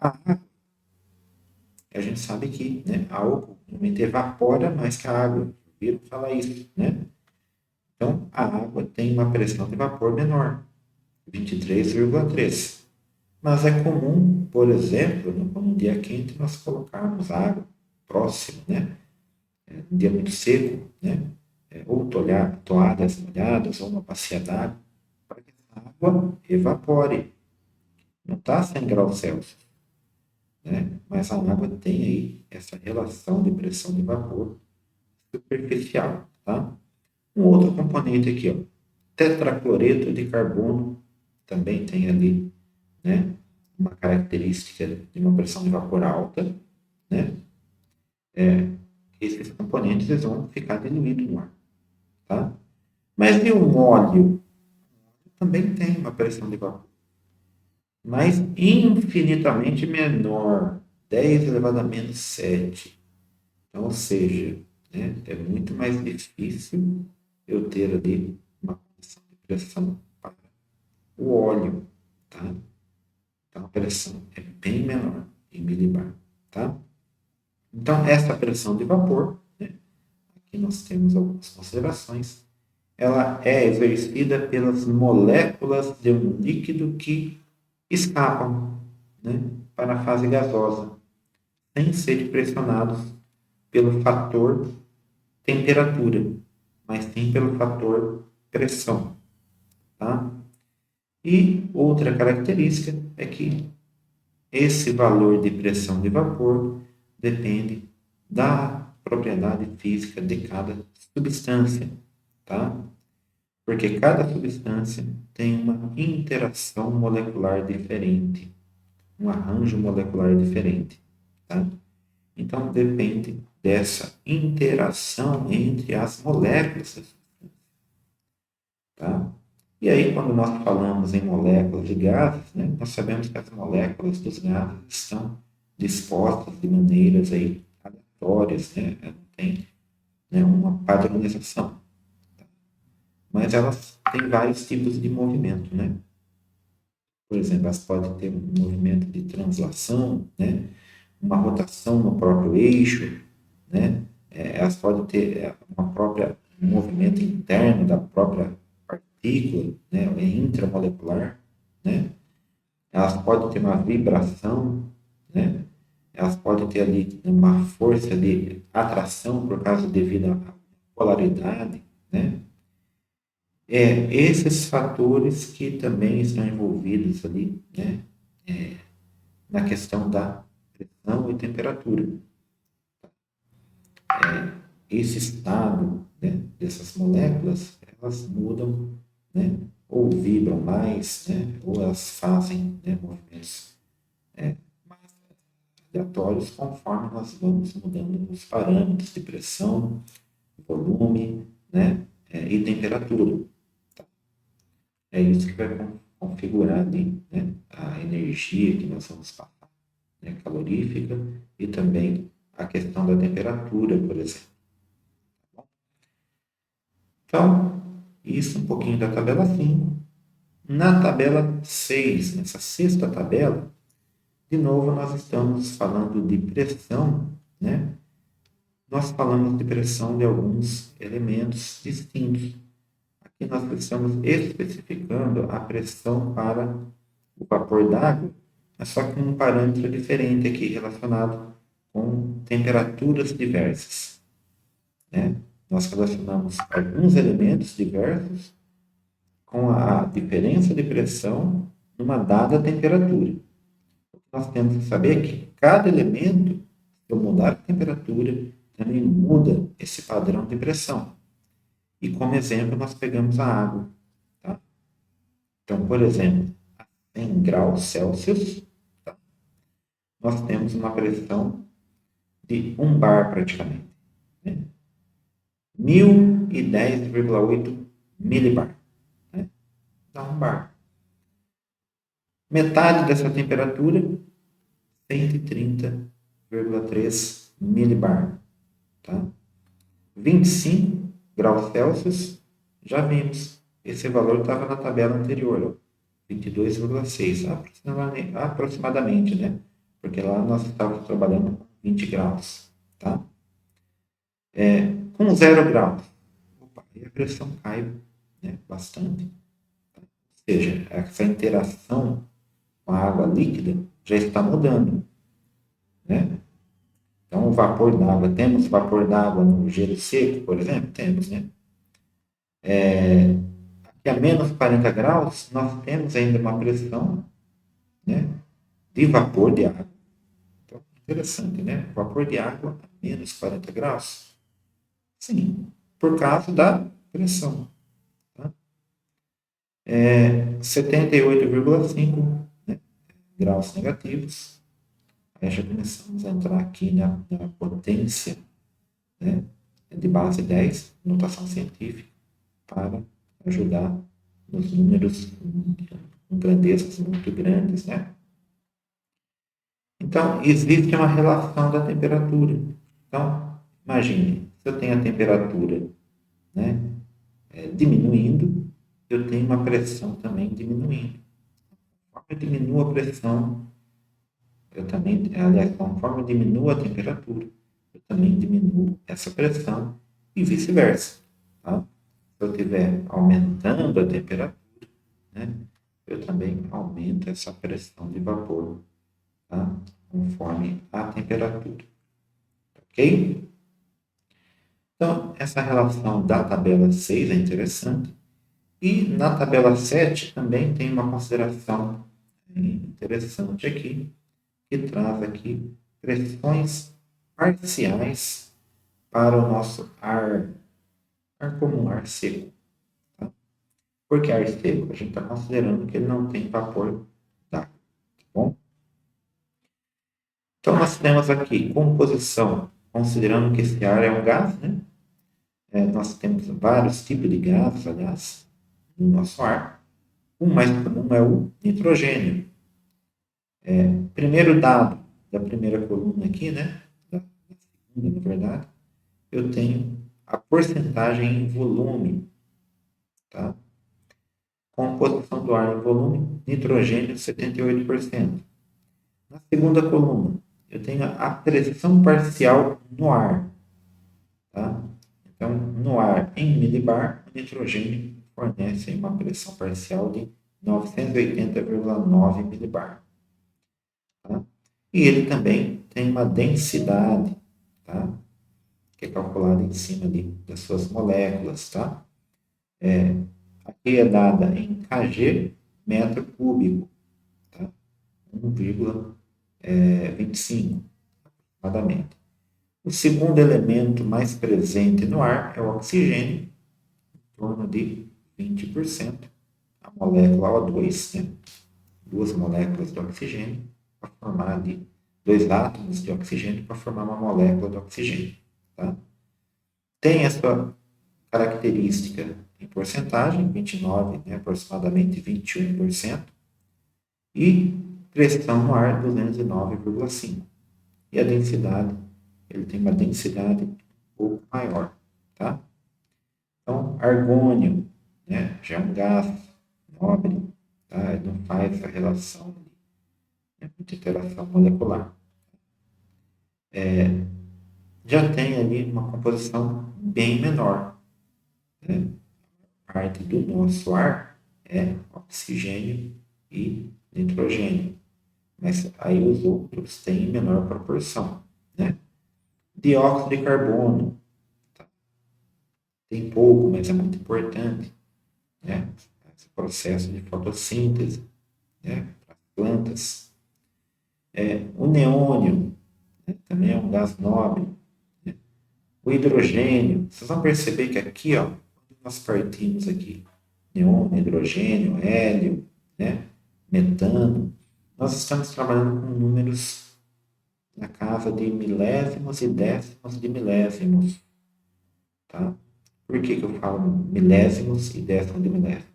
A gente sabe que, né, álcool realmente evapora mais que a água. Viram falar isso, né? Então, a água tem uma pressão de vapor menor, 23,3. Mas é comum, por exemplo, num dia quente, nós colocarmos água próximo, né? Um dia muito seco, né? Ou toalhas molhadas, ou uma bacia d'água, para que a água evapore. Não está a 100 graus Celsius, né? Mas a água tem aí essa relação de pressão de vapor superficial, tá? Um outro componente aqui, ó, tetracloreto de carbono, também tem ali, né, uma característica de uma pressão de vapor alta, né? Esses componentes eles vão ficar diluídos no ar, tá? Mas e o óleo? Também tem uma pressão de vapor, mas infinitamente menor, 10 elevado a menos 7. Então, ou seja, né? É muito mais difícil eu ter ali uma condição de pressão para o óleo, tá? Então, a pressão é bem menor em milibar, tá? Então, essa pressão de vapor, né? Aqui nós temos algumas considerações. Ela é exercida pelas moléculas de um líquido que escapam, né, para a fase gasosa, sem serem pressionados pelo fator temperatura, mas sim pelo fator pressão. Tá? E outra característica é que esse valor de pressão de vapor depende da propriedade física de cada substância, tá? Porque cada substância tem uma interação molecular diferente, um arranjo molecular diferente, tá? Então depende dessa interação entre as moléculas, tá? E aí, quando nós falamos em moléculas de gases, né, nós sabemos que as moléculas dos gases estão dispostas de maneiras aí aleatórias, né? Não tem, né, uma padronização, mas elas têm vários tipos de movimento, né? Por exemplo, elas podem ter um movimento de translação, né? Uma rotação no próprio eixo, né? Elas podem ter uma própria um movimento interno da própria partícula, né? Intramolecular, né? Elas podem ter uma vibração, né? Elas podem ter ali uma força de atração por causa devido à polaridade, né? Esses fatores que também estão envolvidos ali, né? Na questão da pressão e temperatura. Esse estado, né, dessas moléculas, elas mudam, né, ou vibram mais, né, ou elas fazem, né, movimentos mais aleatórios conforme nós vamos mudando os parâmetros de pressão, volume, né, e temperatura. Tá? É isso que vai configurar ali, né, a energia que nós vamos passar, né, calorífica e também a questão da temperatura, por exemplo. Então, isso um pouquinho da tabela 5. Na tabela 6, nessa sexta tabela, de novo nós estamos falando de pressão, né? Nós falamos de pressão de alguns elementos distintos. Aqui nós estamos especificando a pressão para o vapor d'água, mas só com um parâmetro diferente aqui relacionado com temperaturas diversas, né? Nós relacionamos alguns elementos diversos com a diferença de pressão numa dada temperatura. O que nós temos que saber é que cada elemento, se eu mudar a temperatura, também muda esse padrão de pressão. E como exemplo, nós pegamos a água. Tá? Então, por exemplo, a 100 graus Celsius, tá? Nós temos uma pressão de 1 bar praticamente. Né? 1010,8 milibar. Né? Dá 1 bar. Metade dessa temperatura, 130,3 milibar. Tá? 25 graus Celsius, já vimos. Esse valor estava na tabela anterior, 22,6 aproximadamente, né? Porque lá nós estávamos trabalhando com 20 graus. Tá? Com 0 graus, aí a pressão cai, né, bastante. Tá? Ou seja, essa interação com a água líquida já está mudando, né? Então, o vapor d'água, temos vapor d'água no gelo seco, por exemplo? Temos, né? Aqui a menos 40 graus, nós temos ainda uma pressão, né, de vapor de água. Então, interessante, né? Vapor de água a menos 40 graus. Sim, por causa da pressão. Tá? 78,5, né, graus negativos. Aí já começamos a entrar aqui na potência, né, de base 10, notação científica, para ajudar nos números com grandezas muito grandes, né? Então, existe uma relação da temperatura. Então, imagine, se eu tenho a temperatura, né, diminuindo, eu tenho uma pressão também diminuindo. Conforme eu diminuo a pressão, eu também, aliás, conforme eu diminuo a temperatura, eu também diminuo essa pressão e vice-versa. Tá? Se eu estiver aumentando a temperatura, né, eu também aumento essa pressão de vapor, tá? Conforme a temperatura. Ok? Então, essa relação da tabela 6 é interessante. E na tabela 7 também tem uma consideração interessante aqui, que traz aqui pressões parciais para o nosso ar comum, ar seco. Tá? Por que ar seco? A gente está considerando que ele não tem vapor d'água. Tá bom? Então, nós temos aqui composição, considerando que esse ar é um gás, né? Nós temos vários tipos de gases, aliás, no nosso ar. O mais comum é o nitrogênio. Primeiro dado da primeira coluna aqui, né? Da segunda, na verdade, eu tenho a porcentagem em volume, tá? Composição do ar em volume, nitrogênio 78%. Na segunda coluna, eu tenho a pressão parcial no ar, tá? Então, no ar em milibar, o nitrogênio fornece uma pressão parcial de 980,9 milibar. Tá? E ele também tem uma densidade, tá? Que é calculada em cima das suas moléculas. Tá? Aqui é dada em kg metro cúbico, tá? 1,25 aproximadamente. O segundo elemento mais presente no ar é o oxigênio, em torno de 20%. A molécula O2, né? Duas moléculas de oxigênio para formar ali dois átomos de oxigênio para formar uma molécula de oxigênio. Tá? Tem essa característica em porcentagem, 29, né, aproximadamente 21%, e pressão no ar 209,5. E a densidade, ele tem uma densidade um pouco maior. Tá? Então, argônio, né, já é um gás nobre, tá? Ele não faz essa relação de interação molecular. Já tem ali uma composição bem menor. Né? Parte do nosso ar é oxigênio e nitrogênio, mas aí os outros têm menor proporção. Né? Dióxido de carbono, tá? Tem pouco, mas é muito importante. Né? Esse processo de fotossíntese, né? Para as plantas. O neônio, né? Também é um gás nobre. Né? O hidrogênio, vocês vão perceber que aqui, ó, nós partimos aqui, neônio, hidrogênio, hélio, né? Metano, nós estamos trabalhando com números na casa de milésimos e décimos de milésimos. Tá? Por que eu falo milésimos e décimos de milésimos?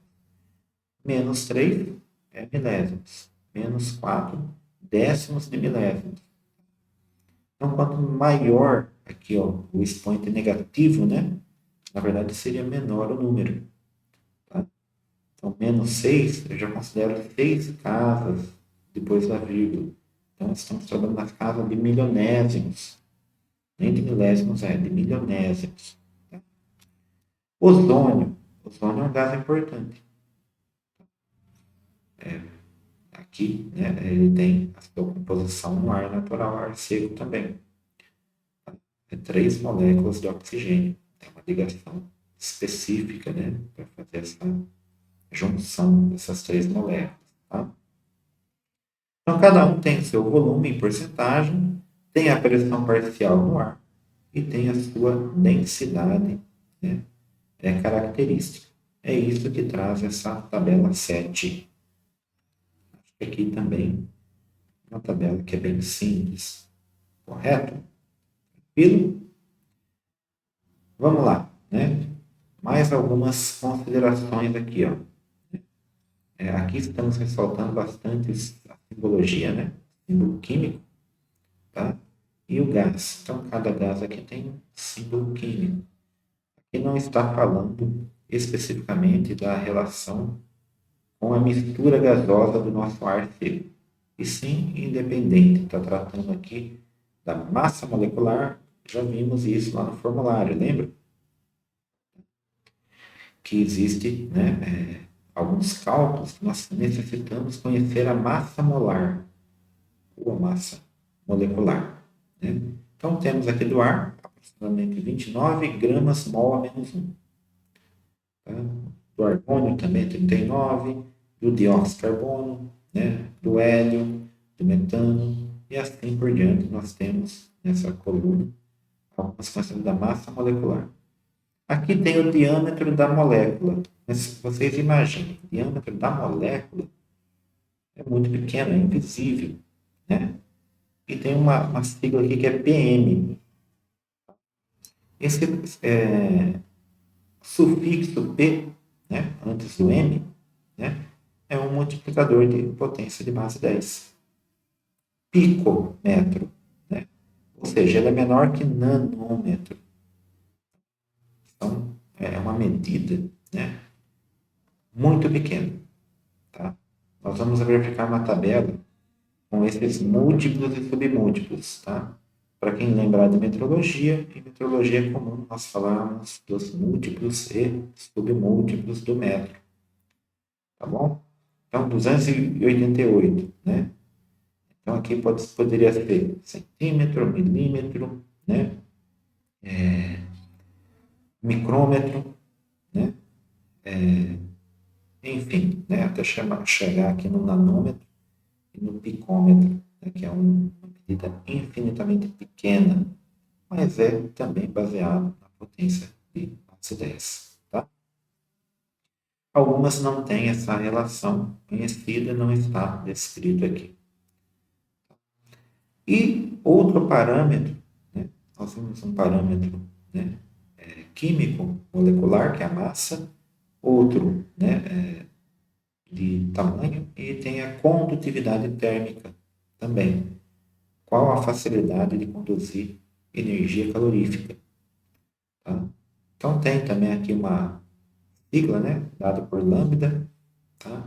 Menos 3 é milésimos, menos 4 décimos de milésimos. Então, quanto maior aqui, ó, o expoente negativo, né? Na verdade, seria menor o número. Tá? Então, menos 6, eu já considero 6 casas depois da vírgula. Então, estamos trabalhando na casa de milionésimos. Nem de milésimos, de milionésimos. Tá? Ozônio. Ozônio é um gás importante. Aqui, né, ele tem a sua composição no ar natural, ar seco também. Tá? 3 moléculas de oxigênio. Tem uma ligação específica, né, para fazer essa junção dessas 3 moléculas. Tá? Então, cada um tem seu volume em porcentagem, tem a pressão parcial no ar e tem a sua densidade, né, característica. É isso que traz essa tabela 7. Acho que aqui também uma tabela que é bem simples. Correto? Tranquilo? Vamos lá, né? Mais algumas considerações aqui, ó. Aqui estamos ressaltando bastante a simbologia, né? Símbolo químico, tá? e o gás. Então, cada gás aqui tem um símbolo químico. Aqui não está falando especificamente da relação com a mistura gasosa do nosso ar seco, e sim independente. Está tratando aqui da massa molecular. Já vimos isso lá no formulário, lembra? Que existe, né, alguns cálculos que nós necessitamos conhecer a massa molar ou a massa molecular. Né? Então, temos aqui do ar aproximadamente 29 gramas mol a menos 1. Tá? Do argônio também 39, do dióxido de carbono, né? Do hélio, do metano e assim por diante. Nós temos nessa coluna algumas questões da massa molecular. Aqui tem o diâmetro da molécula. Mas vocês imaginem, o diâmetro da molécula é muito pequeno, é invisível. Né? E tem uma sigla aqui que é PM. Esse sufixo P, né, antes do M, né, é um multiplicador de potência de massa 10. Picômetro, né? Ou seja, ele é menor que nanômetro. Então, é uma medida, né, muito pequena. Tá? Nós vamos verificar uma tabela com esses múltiplos e submúltiplos. Tá? Para quem lembrar de metrologia, em metrologia é comum nós falarmos dos múltiplos e submúltiplos do metro. Tá bom? Então, 288, né? Então, aqui poderia ser centímetro, milímetro, né? Micrômetro, né? Enfim, né? Até chegar aqui no nanômetro e no picômetro, né? Que é uma medida infinitamente pequena, mas é também baseado na potência de massa 10, tá? Algumas não têm essa relação conhecida, não está descrito aqui. E outro parâmetro, né? Nós temos um parâmetro, né, químico, molecular, que é a massa, outro, né, de tamanho, e tem a condutividade térmica também. Qual a facilidade de conduzir energia calorífica? Tá? Então tem também aqui uma sigla, né, dada por lambda, tá?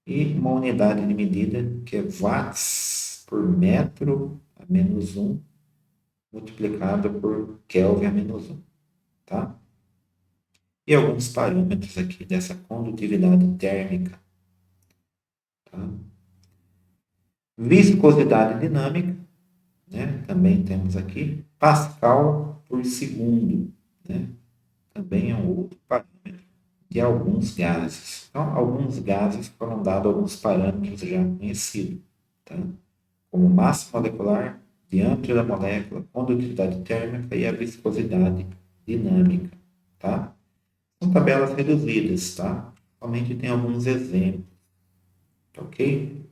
E uma unidade de medida que é watts por metro a menos 1 multiplicado por Kelvin a menos 1. Tá? E alguns parâmetros aqui dessa condutividade térmica. Tá? Viscosidade dinâmica, né? Também temos aqui Pascal por segundo. Né? Também é um outro parâmetro de alguns gases. Então, alguns gases foram dados alguns parâmetros já conhecidos. Tá? Como massa molecular, diâmetro da molécula, condutividade térmica e a viscosidade dinâmica. Tá? São tabelas reduzidas, tá? Somente tem alguns exemplos, ok?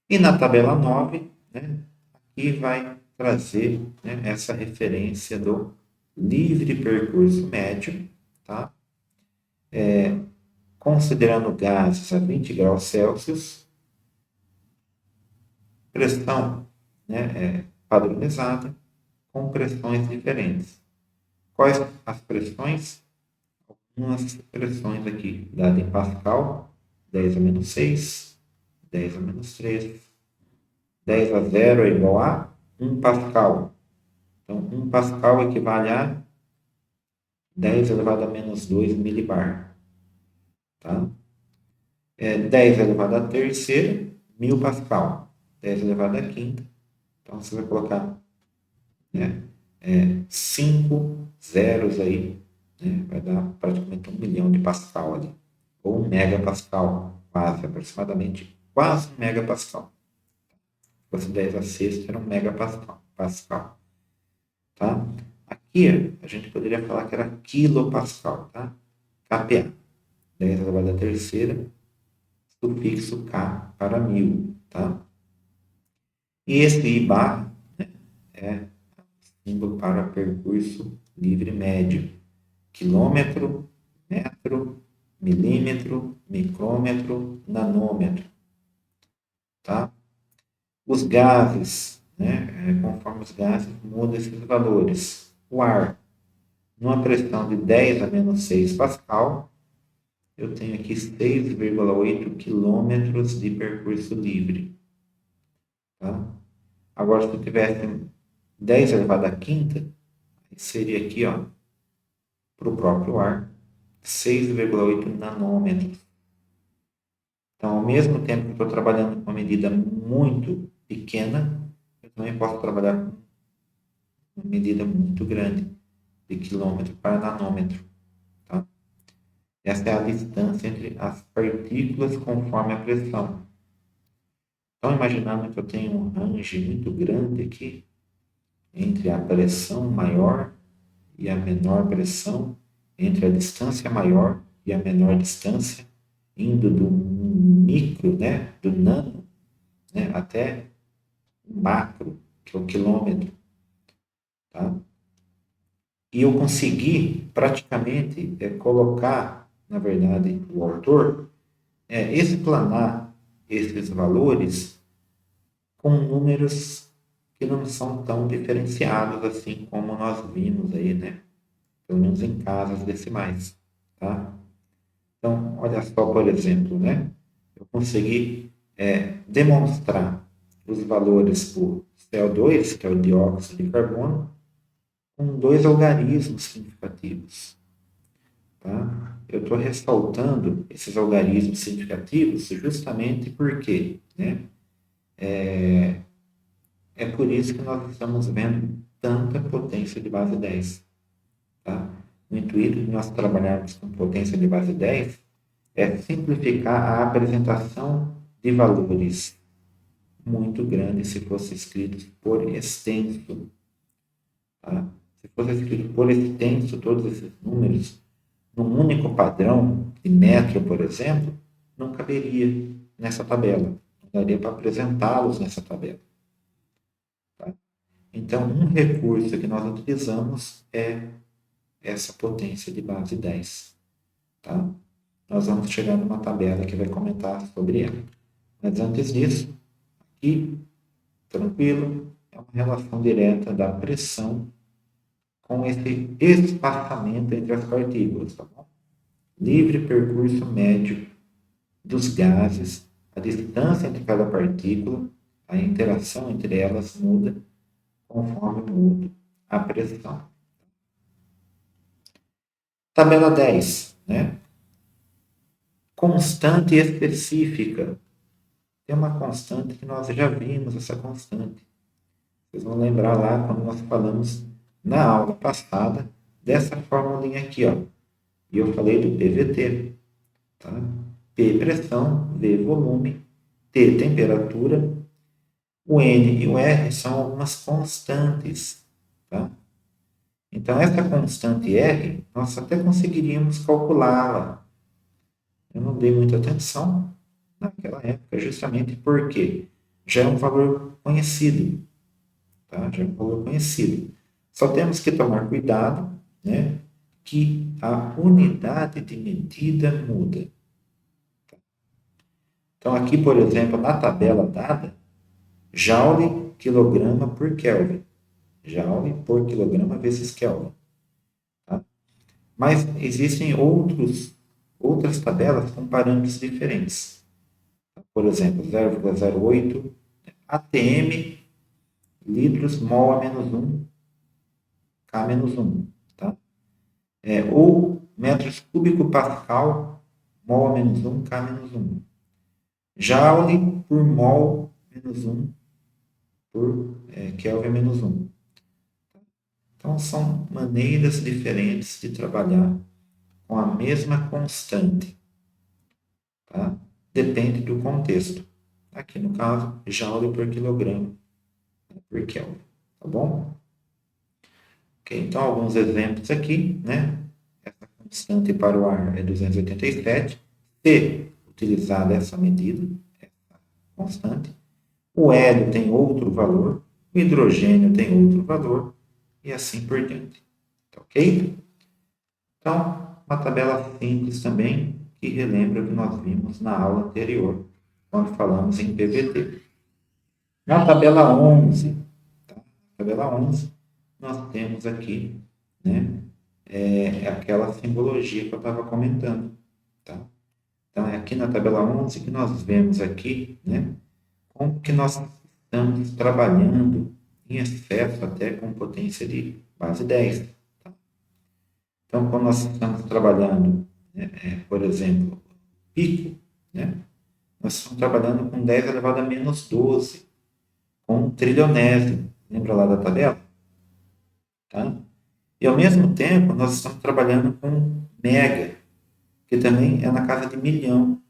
E na tabela 9, né, aqui vai trazer, né, essa referência do livre percurso médio, tá? Considerando gases a 20 graus Celsius, pressão, né, padronizada, com pressões diferentes. Quais as pressões? Algumas pressões aqui, dada em Pascal, 10 a menos 6, 10 a menos 3, 10 a 0 é igual a 1 Pascal. Então, 1 Pascal equivale a 10 elevado a menos 2 milibar. Tá? 10 elevado a terceira, 1000 Pascal. 10 elevado a quinta. Então, você vai colocar, né, 5 zeros aí, né, vai dar praticamente 1 milhão de Pascal ali. Ou 1 megapascal, quase, aproximadamente, quase 1 megapascal. Se fosse 10 a sexta, era 1 megapascal. Pascal, tá? Aqui a gente poderia falar que era quilopascal, tá? kPa, 10 elevado a terceira, sufixo K para 1000, tá? E esse I bar, né, é símbolo para percurso livre médio. Quilômetro, metro, milímetro, micrômetro, nanômetro, tá? Os gases, né? Conforme os gases, muda esses valores. O ar, numa pressão de 10 a menos 6 Pascal, eu tenho aqui 6,8 quilômetros de percurso livre. Tá? Agora, se eu tivesse 10 elevado à quinta, seria aqui, para o próprio ar, 6,8 nanômetros. Então, ao mesmo tempo que eu estou trabalhando com uma medida muito pequena, eu também posso trabalhar com uma medida muito grande, de quilômetro para nanômetro. Tá? Essa é a distância entre as partículas conforme a pressão. Então, imaginando que eu tenho um range muito grande aqui, entre a pressão maior e a menor pressão, entre a distância maior e a menor distância, indo do micro, né, do nano, né, até o macro, que é o quilômetro. Tá? E eu consegui praticamente colocar, na verdade, o autor, explanar esses valores com números que não são tão diferenciados assim como nós vimos aí, né? Pelo menos em casas decimais, tá? Então, olha só, por exemplo, né? Eu consegui demonstrar os valores por CO2, que é o dióxido de carbono, com dois algarismos significativos. Tá? Eu estou ressaltando esses algarismos significativos justamente porque, né, é por isso que nós estamos vendo tanta potência de base 10. Tá? O intuito de nós trabalharmos com potência de base 10 é simplificar a apresentação de valores muito grandes se fosse escrito por extenso. Tá? Se fosse escrito por extenso todos esses números, num único padrão de metro, por exemplo, não caberia nessa tabela. Não daria para apresentá-los nessa tabela. Tá? Então, um recurso que nós utilizamos é essa potência de base 10. Tá? Nós vamos chegar numa tabela que vai comentar sobre ela. Mas antes disso, aqui, tranquilo, é uma relação direta da pressão com esse espaçamento entre as partículas. Tá bom? Livre percurso médio dos gases, a distância entre cada partícula, a interação entre elas muda conforme muda a pressão. Tabela 10, né? Constante específica. Tem uma constante que nós já vimos, essa constante. Vocês vão lembrar lá quando nós falamos na aula passada dessa formulinha aqui, ó. E eu falei do PVT, tá? P pressão, V volume, T temperatura, o N e o R são algumas constantes, tá? Então, essa constante R, nós até conseguiríamos calculá-la. Eu não dei muita atenção naquela época, justamente porque já é um valor conhecido, tá? Já é um valor conhecido. Só temos que tomar cuidado, né, que a unidade de medida muda. Então, aqui, por exemplo, na tabela dada, Joule quilograma por Kelvin. Joule por quilograma vezes Kelvin. Tá? Mas existem outras tabelas com parâmetros diferentes. Por exemplo, 0,08 ATM litros mol a menos 1 K menos 1. Tá? Ou metros cúbicos pascal mol a menos 1 K menos 1. Joule por mol menos 1 por Kelvin menos 1. Então, são maneiras diferentes de trabalhar com a mesma constante. Tá? Depende do contexto. Aqui, no caso, Joule por quilograma por Kelvin. Tá bom? Ok, então, alguns exemplos aqui, né? Essa constante para o ar é 287. Se utilizada essa medida, essa constante, o hélio tem outro valor, o hidrogênio tem outro valor, e assim por diante. Tá ok? Então, uma tabela simples também, que relembra o que nós vimos na aula anterior, quando falamos em PVT. Na tabela 11, tabela 11, nós temos aqui, né, aquela simbologia que eu estava comentando, tá? Então, é aqui na tabela 11 que nós vemos aqui, né, como que nós estamos trabalhando em excesso até com potência de base 10. Tá? Então, quando nós estamos trabalhando, né, por exemplo, pico, né, nós estamos trabalhando com 10 elevado a menos 12, com um trilionésimo. Lembra lá da tabela? Tá? E ao mesmo tempo, nós estamos trabalhando com mega, que também é na casa de milhão.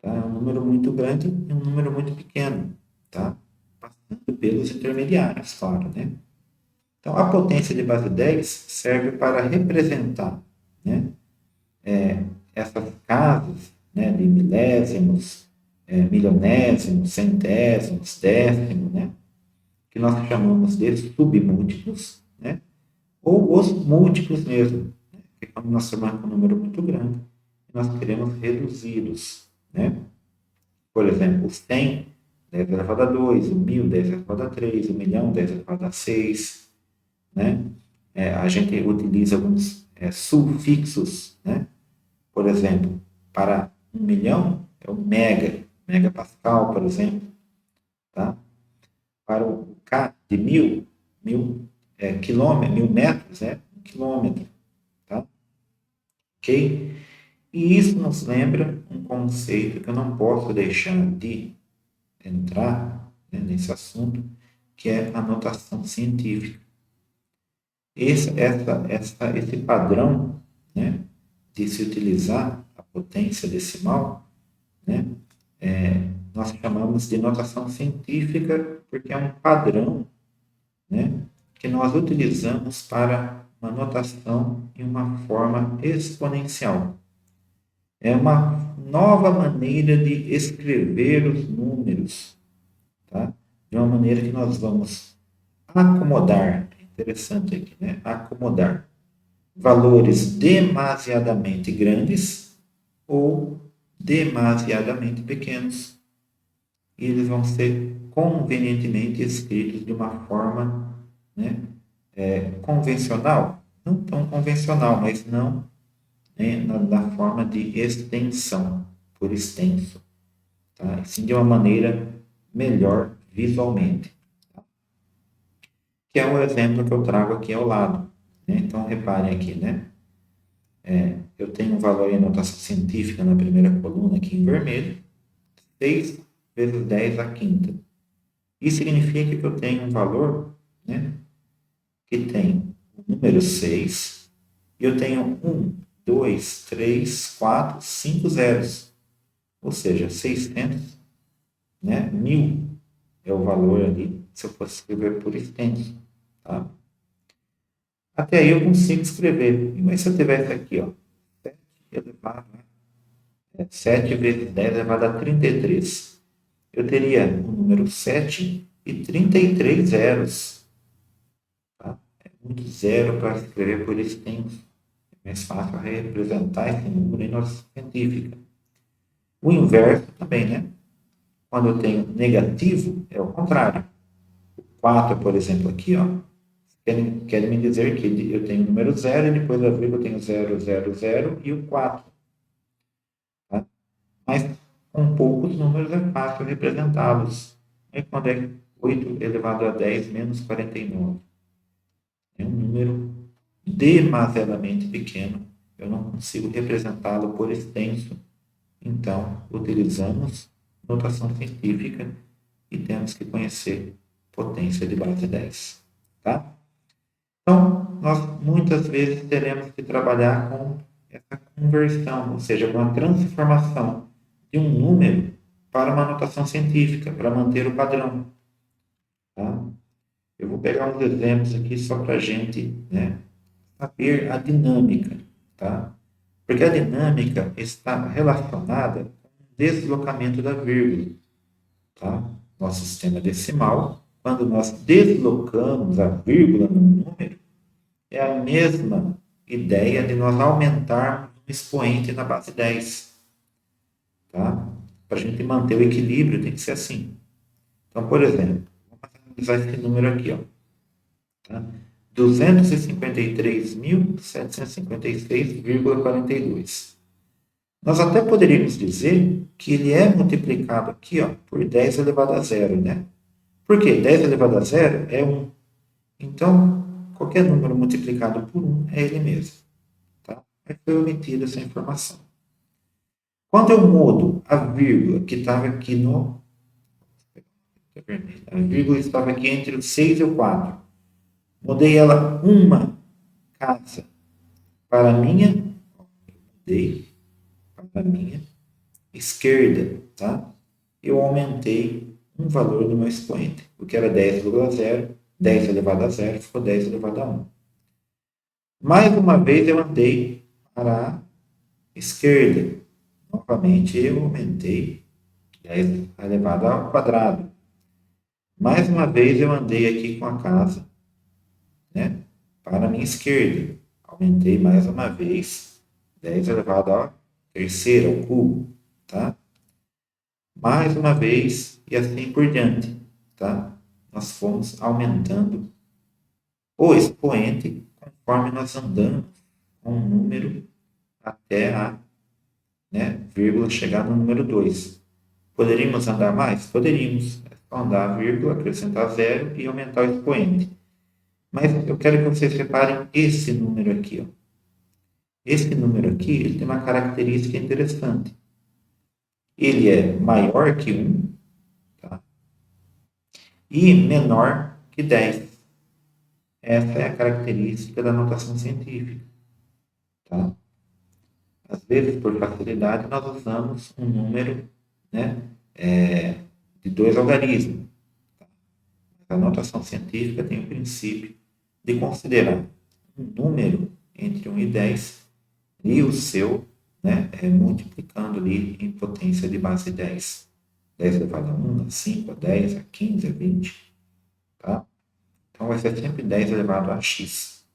Tá? É um número muito grande e um número muito pequeno. Tá? Passando pelos intermediários, claro. Né? Então, a potência de base 10 serve para representar, né, essas casas, né, de milésimos, milionésimos, centésimos, décimos, né, que nós chamamos de submúltiplos, né, ou os múltiplos mesmo, né, que é quando nós chamamos um número muito grande e nós queremos reduzi-los. Né? Por exemplo, o 100, 10 elevado a 2, o 1000, 10 elevado a 3, o milhão, 10 elevado a 6. Né? A gente utiliza alguns sufixos, né? Por exemplo, para 1 milhão é o megapascal, por exemplo. Tá? Para o K de 1000, 1000 metros é 1 quilômetro. Tá? Ok? E isso nos lembra um conceito que eu não posso deixar de entrar, né, nesse assunto, que é a notação científica. Esse padrão, né, de se utilizar a potência decimal, né, nós chamamos de notação científica porque é um padrão, né, que nós utilizamos para uma notação em uma forma exponencial. É uma nova maneira de escrever os números, tá? De uma maneira que nós vamos acomodar, interessante aqui, né? Acomodar valores demasiadamente grandes ou demasiadamente pequenos. E eles vão ser convenientemente escritos de uma forma, né, convencional, não tão convencional, mas não, né, na forma de extensão, por extenso, tá? E sim de uma maneira melhor visualmente, tá? Que é o exemplo que eu trago aqui ao lado. Né? Então, reparem aqui, né? Eu tenho um valor em notação científica na primeira coluna, aqui em vermelho, 6 vezes 10 à quinta. Isso significa que eu tenho um valor, né, que tem o número 6, e eu tenho 1, 2, 3, 4, 5 zeros. Ou seja, 600, né, 1000 é o valor ali, se eu fosse escrever por extenso. Tá? Até aí eu consigo escrever. Mas se eu tivesse aqui, ó, 7 elevado, né, 7 vezes 10 elevado a 33. Eu teria o número 7 e 33 zeros. Tá? É muito zero para escrever por extenso. É mais fácil representar esse número em nossa científica. O inverso também, né? Quando eu tenho negativo, é o contrário. O 4, por exemplo, aqui, ó, quer me dizer que eu tenho o número 0 e depois da vírgula eu tenho 0, 0, 0 e o 4. Tá? Mas com poucos números é fácil representá-los. E quando é 8 elevado a 10 menos 49? É um número demasiadamente pequeno. Eu não consigo representá-lo por extenso. Então, utilizamos notação científica e temos que conhecer potência de base 10. Tá? Então, nós muitas vezes teremos que trabalhar com essa conversão, ou seja, com a transformação de um número para uma notação científica, para manter o padrão. Tá? Eu vou pegar uns exemplos aqui só para a gente, né, saber a dinâmica. Tá? Porque a dinâmica está relacionada com o deslocamento da vírgula. Tá? Nosso sistema decimal, quando nós deslocamos a vírgula no número, é a mesma ideia de nós aumentarmos um expoente na base 10. Tá? Para a gente manter o equilíbrio, tem que ser assim. Então, por exemplo, vamos fazer usar esse número aqui, ó. Tá? 253.756,42. Nós até poderíamos dizer que ele é multiplicado aqui, ó, por 10 elevado a zero, né? Por quê? 10 elevado a zero é 1. Então, qualquer número multiplicado por 1 é ele mesmo. Tá? Aí foi omitida essa informação. Quando eu mudo a vírgula que estava aqui no... A vírgula estava aqui entre o 6 e o 4. Mudei ela uma casa para a minha... Mudei para a minha esquerda, tá? Eu aumentei um valor do meu expoente. O que era 10,0, 10 elevado a 0, ficou 10 elevado a 1. Mais uma vez eu andei para a esquerda. Novamente eu aumentei 10 elevado ao quadrado. Mais uma vez eu andei aqui com a casa, né, para a minha esquerda. Aumentei mais uma vez 10 elevado à terceira, ao cubo, tá? Mais uma vez e assim por diante, tá? Nós fomos aumentando o expoente conforme nós andamos com um número até a, né, vírgula chegar no número 2. Poderíamos andar mais? Poderíamos. É só andar a vírgula, acrescentar zero e aumentar o expoente. Mas eu quero que vocês reparem esse número aqui, ó. Esse número aqui, ele tem uma característica interessante. Ele é maior que 1, tá? E menor que 10. Essa é a característica da notação científica, tá? Às vezes, por facilidade, nós usamos um número, né, de 2 algarismos. Tá? A notação científica tem o princípio de considerar um número entre 1 e 10 e o seu, né, multiplicando ali em potência de base 10. 10 elevado a 1, a 5, a 10, a 15, a 20. Tá? Então, vai ser sempre 10 elevado a x.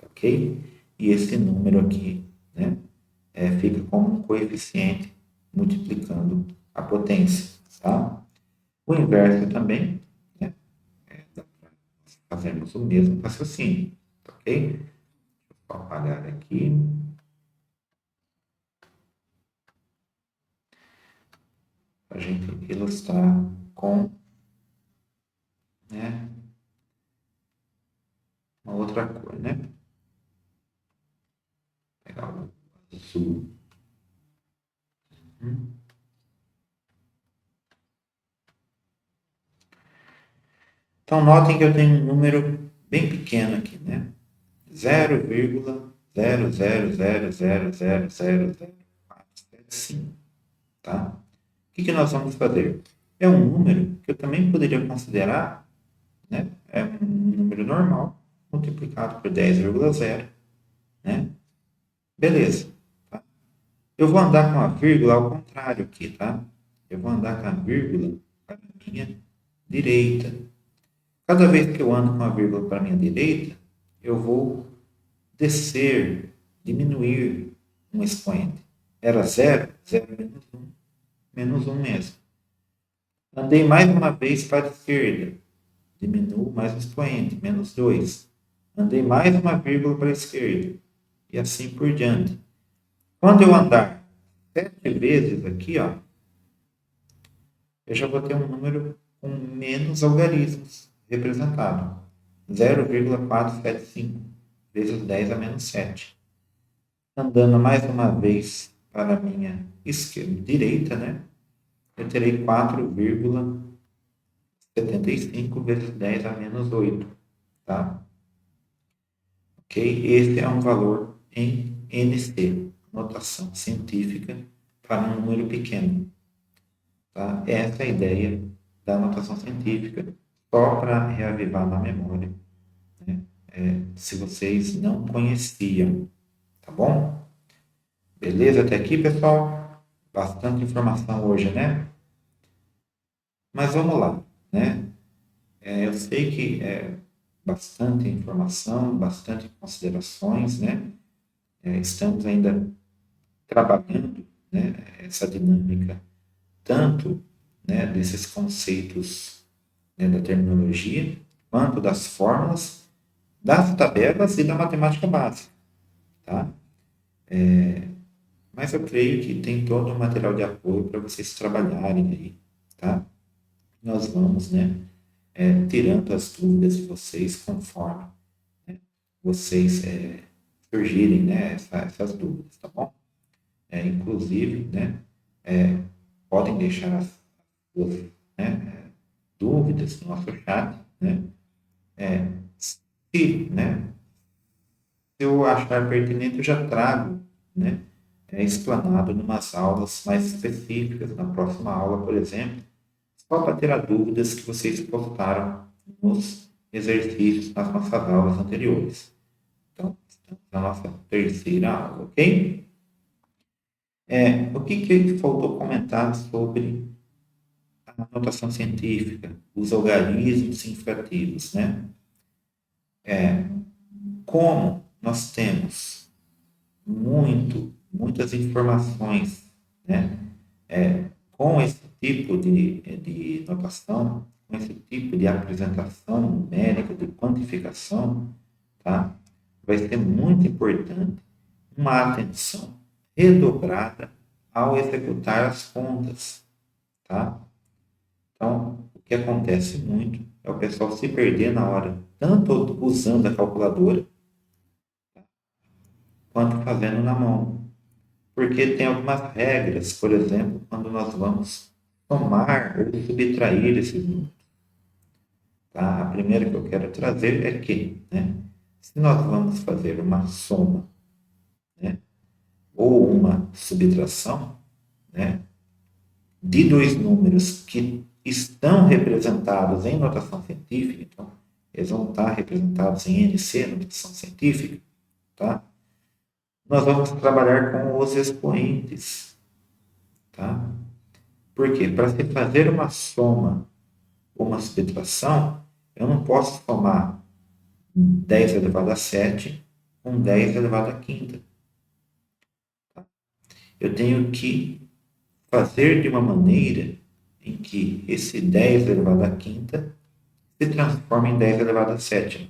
Ok? E esse número aqui, né, fica como um coeficiente multiplicando a potência. Tá? O inverso também, né, dá para fazermos o mesmo raciocínio. Ok? Deixa eu apagar aqui. Para a gente ilustrar com, né, uma outra cor, né? Vou pegar o azul. Então, notem que eu tenho um número bem pequeno aqui, né? 0,000000475, tá? O que nós vamos fazer? É um número que eu também poderia considerar, né? É um número normal, multiplicado por 10,0, né? Beleza. Tá? Eu vou andar com a vírgula ao contrário aqui, tá? Eu vou andar com a vírgula para a minha direita. Cada vez que eu ando com a vírgula para a minha direita, eu vou descer, diminuir um expoente. Era 0, 0 menos 1 mesmo. Andei mais uma vez para a esquerda, diminuo mais um expoente, menos 2. Andei mais uma vírgula para a esquerda, e assim por diante. Quando eu andar 7 vezes aqui, ó, eu já vou ter um número com menos algarismos representado. 0,475 vezes 10 a menos 7. Andando mais uma vez para a minha esquerda, direita, né? Eu terei 4,75 vezes 10 a menos 8. Tá? Ok? Esse é um valor em NC, notação científica para um número pequeno. Tá? Essa é a ideia da notação científica, só para reavivar na memória, né? Se vocês não conheciam, tá bom? Beleza até aqui, pessoal? Bastante informação hoje, né? Mas vamos lá, né? Eu sei que é bastante informação, bastante considerações, né? Estamos ainda trabalhando, né, essa dinâmica, tanto, né, desses conceitos né, da terminologia, quanto das fórmulas, das tabelas e da matemática básica, tá? Mas eu creio que tem todo um material de apoio para vocês trabalharem aí, tá? Nós vamos, né, tirando as dúvidas de vocês conforme, né, vocês surgirem, né, essas dúvidas, tá bom? Inclusive, né, podem deixar as suas, né, dúvidas no nosso chat, né? Se, né, se eu achar pertinente, eu já trago, né, explanado em umas aulas mais específicas, na próxima aula, por exemplo, só para tirar dúvidas que vocês postaram nos exercícios nas nossas aulas anteriores. Então, estamos na nossa terceira aula, ok? O que faltou comentar sobre a notação científica, os algarismos inflativos, né? Como nós temos muitas informações, né? Com esse tipo de notação, com esse tipo de apresentação numérica, de quantificação, tá? Vai ser muito importante uma atenção redobrada ao executar as contas, tá? Então, o que acontece muito é o pessoal se perder na hora, tanto usando a calculadora, quanto fazendo na mão. Porque tem algumas regras, por exemplo, quando nós vamos somar ou subtrair esses números. Tá? A primeira que eu quero trazer é que, né, se nós vamos fazer uma soma, né, ou uma subtração, né, de dois números que estão representados em notação científica, então, eles vão estar representados em NC, notação científica, tá? Nós vamos trabalhar com os expoentes, tá? Por quê? Para se fazer uma soma ou uma subtração, eu não posso somar 10 elevado a 7 com 10 elevado a quinta. Tá? Eu tenho que fazer de uma maneira em que esse 10 elevado a quinta se transforma em 10 elevado a sétima.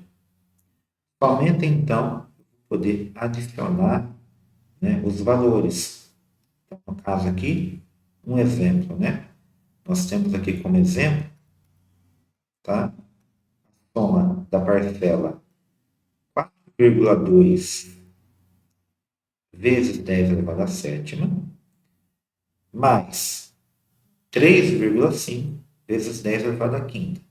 Somente então poder adicionar, né, os valores. Então, no caso aqui, um exemplo, né? Nós temos aqui como exemplo, tá? A soma da parcela 4,2 vezes 10 elevado a sétima, mais 3,5 vezes 10 elevado a quinta.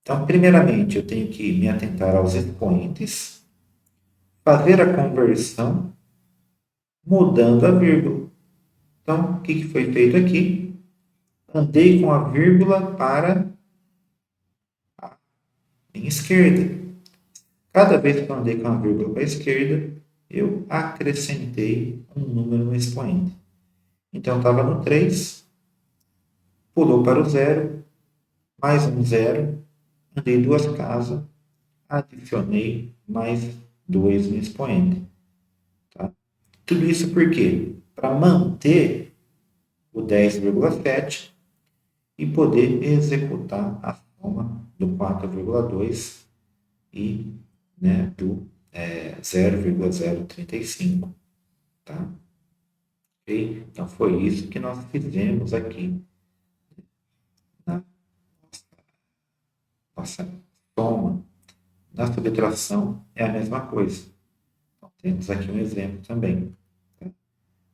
Então, primeiramente, eu tenho que me atentar aos expoentes, fazer a conversão, mudando a vírgula. Então, o que foi feito aqui? Andei com a vírgula para a minha esquerda. Cada vez que eu andei com a vírgula para a esquerda, eu acrescentei um número no expoente. Então, estava no 3, pulou para o 0, mais um 0, andei duas casas, adicionei mais 2 no expoente. Tá? Tudo isso por quê? Para manter o 10,7 e poder executar a soma do 4,2 e, né, do 0,035. Tá? Okay? Então, foi isso que nós fizemos aqui na nossa soma. Na subtração é a mesma coisa. Então, temos aqui um exemplo também. Tá?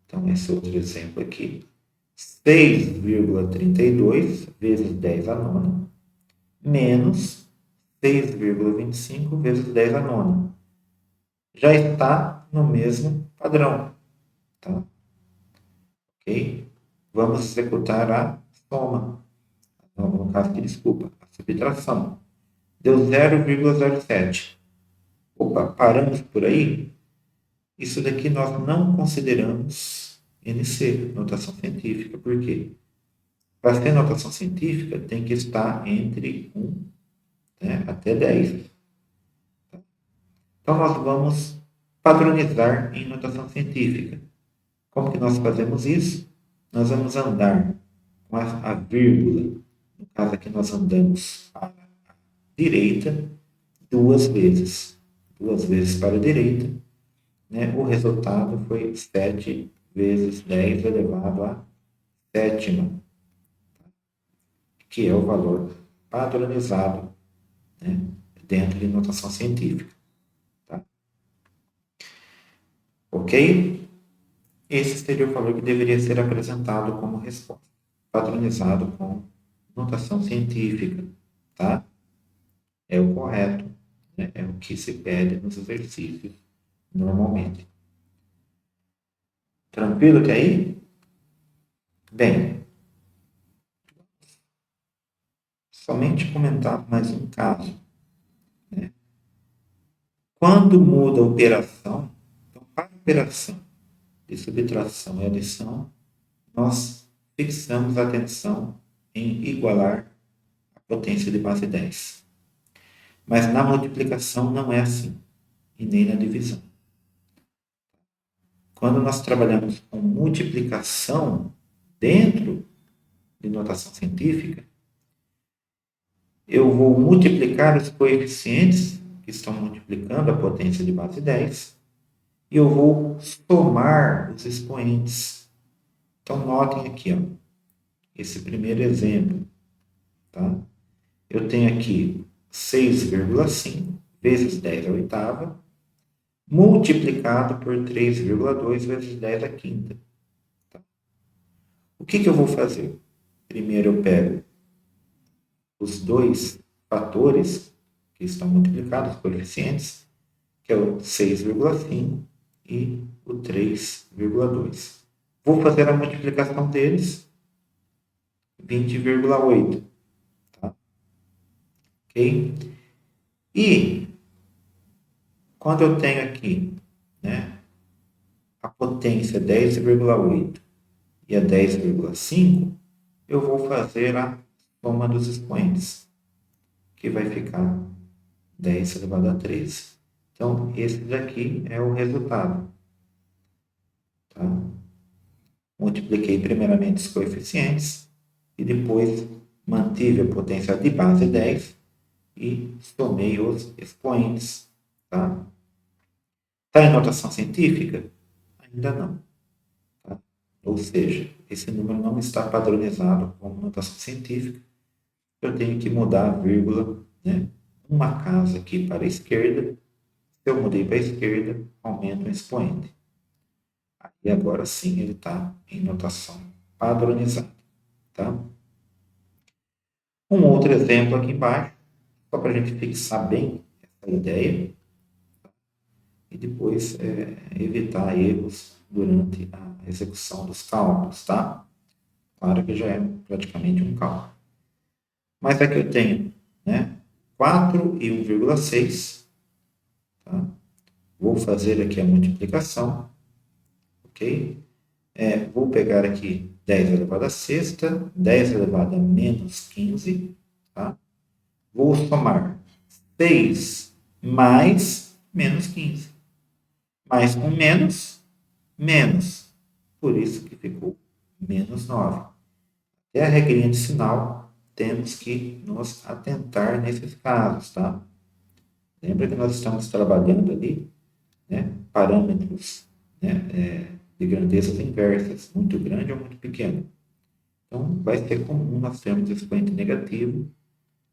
Então, esse outro exemplo aqui, 6,32 vezes 10 a nona, menos 6,25 vezes 10 a nona. Já está no mesmo padrão. Tá? Ok? Vamos executar a soma. No caso aqui, desculpa, a subtração. Deu 0,07. Opa, paramos por aí? Isso daqui nós não consideramos NC, notação científica. Por quê? Para ser notação científica, tem que estar entre 1, né, até 10. Então, nós vamos padronizar em notação científica. Como que nós fazemos isso? Nós vamos andar com a vírgula No caso aqui, nós andamos para a direita 2 vezes. 2 vezes para a direita, né? O resultado foi 7 vezes 10 elevado à sétima, que é o valor padronizado, né? Dentro de notação científica. Tá? Ok? Esse seria o valor que deveria ser apresentado como resposta, padronizado com notação científica, tá? É o correto, né? É o que se pede nos exercícios normalmente. Tranquilo até aí? Bem, somente comentar mais um caso, né? Quando muda a operação, então, para a operação de subtração e adição, nós fixamos a atenção em igualar a potência de base 10. Mas na multiplicação não é assim, e nem na divisão. Quando nós trabalhamos com multiplicação dentro de notação científica, eu vou multiplicar os coeficientes que estão multiplicando a potência de base 10 e eu vou somar os expoentes. Então, notem aqui, ó, esse primeiro exemplo. Tá? Eu tenho aqui 6,5 vezes 10 à oitava, multiplicado por 3,2 vezes 10 à quinta. Tá? O que eu vou fazer? Primeiro eu pego os dois fatores que estão multiplicados, coeficientes, que é o 6,5 e o 3,2. Vou fazer a multiplicação deles, 20,8. Tá? Ok? E quando eu tenho aqui, né, a potência 10,8 e a 10,5, eu vou fazer a soma dos expoentes, que vai ficar 10 elevado a 13. Então, esse daqui é o resultado. Tá? Multipliquei primeiramente os coeficientes e depois mantive a potência de base 10 e somei os expoentes. Tá? Tá em notação científica? Ainda não. Tá? Ou seja, esse número não está padronizado como notação científica. Eu tenho que mudar a vírgula, né? Uma casa aqui para a esquerda. Se eu mudei para a esquerda, aumenta o expoente. E agora sim ele está em notação padronizada. Tá? Um outro exemplo aqui embaixo, só para a gente fixar bem essa ideia e depois evitar erros durante a execução dos cálculos, tá? Claro que já é praticamente um cálculo. Mas aqui eu tenho, né, 4 e 1,6. Tá? Vou fazer aqui a multiplicação, ok? Vou pegar aqui 10 elevado a sexta, 10 elevado a menos 15, tá? Vou somar 6 mais menos 15. Mais com menos, menos. Por isso que ficou menos 9. É a regrinha de sinal, temos que nos atentar nesses casos, tá? Lembra que nós estamos trabalhando ali, né, parâmetros, né, de grandezas inversas, muito grande ou muito pequeno. Então, vai ser comum nós termos expoente negativo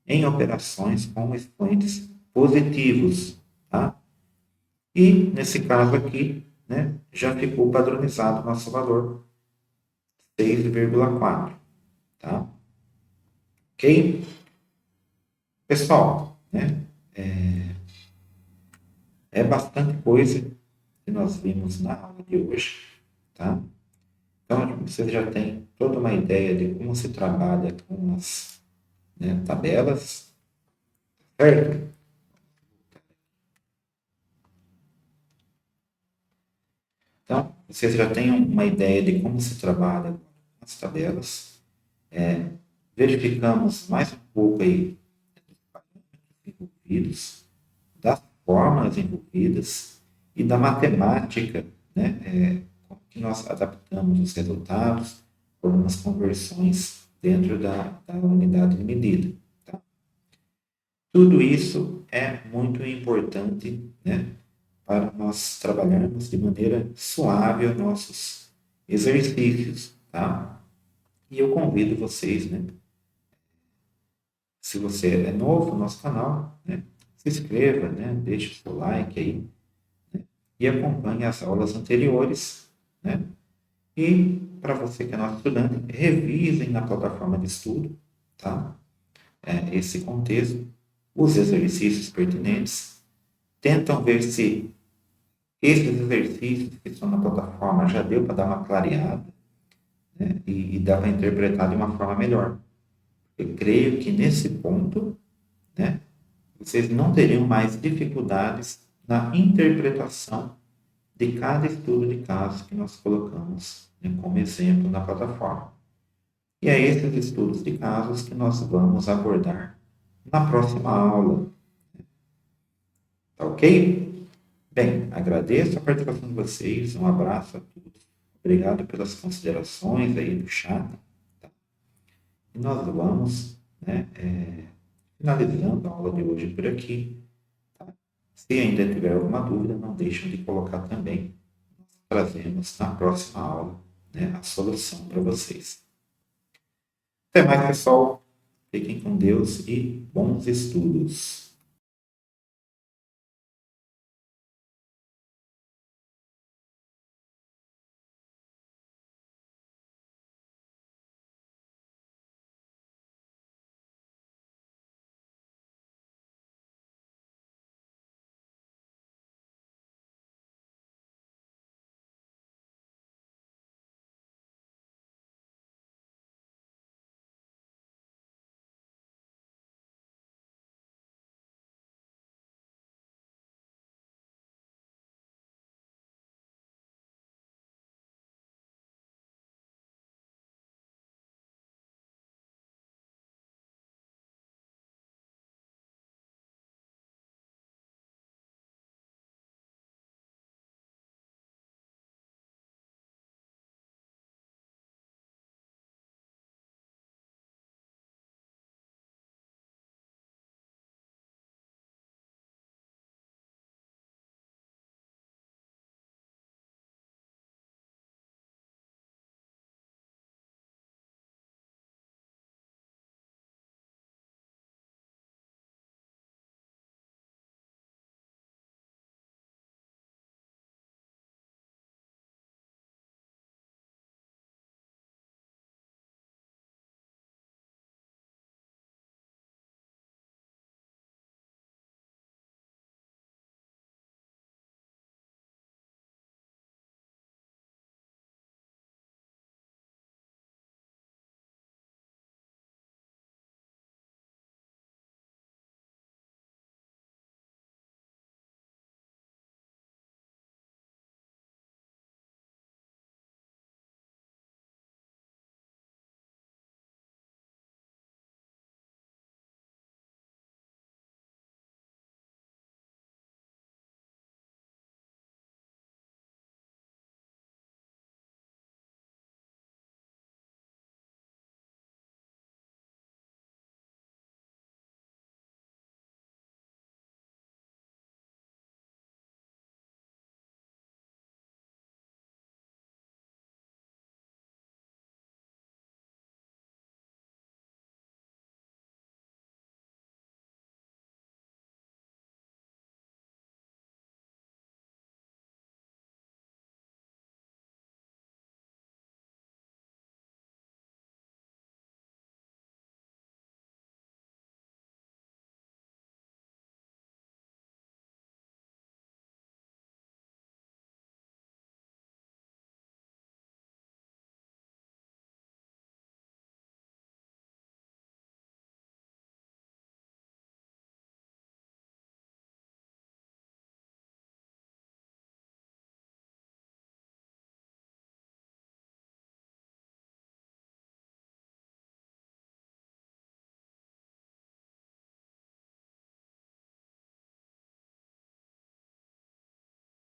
em operações com expoentes positivos, tá? E, nesse caso aqui, né, já ficou padronizado o nosso valor, 6,4, tá? Ok? Pessoal, né, é bastante coisa que nós vimos na aula de hoje, tá? Então, vocês já têm toda uma ideia de como se trabalha com as, né, tabelas, certo? Então, vocês já têm uma ideia de como se trabalha com as tabelas. Verificamos mais um pouco aí dos parâmetros envolvidos, das fórmulas envolvidas e da matemática, né, como que nós adaptamos os resultados por umas conversões dentro da unidade de medida. Tá? Tudo isso é muito importante, né, para nós trabalharmos de maneira suave os nossos exercícios. Tá? E eu convido vocês, né, se você é novo no nosso canal, né, se inscreva, né, deixe o seu like aí, né, e acompanhe as aulas anteriores, né? E para você que é nosso estudante, revisem na plataforma de estudo, tá? Esse contexto, os exercícios pertinentes, tentam ver se esses exercícios que estão na plataforma já deu para dar uma clareada, né? E dá para interpretar de uma forma melhor. Eu creio que nesse ponto, né, vocês não teriam mais dificuldades na interpretação de cada estudo de caso que nós colocamos, né, como exemplo na plataforma. E é esses estudos de casos que nós vamos abordar na próxima aula. Tá ok? Bem, agradeço a participação de vocês, um abraço a todos. Obrigado pelas considerações aí do chat. Tá? E nós vamos, né, finalizando a aula de hoje por aqui. Tá? Se ainda tiver alguma dúvida, não deixem de colocar também. Nós trazemos na próxima aula, né, a solução para vocês. Até mais, pessoal. Fiquem com Deus e bons estudos.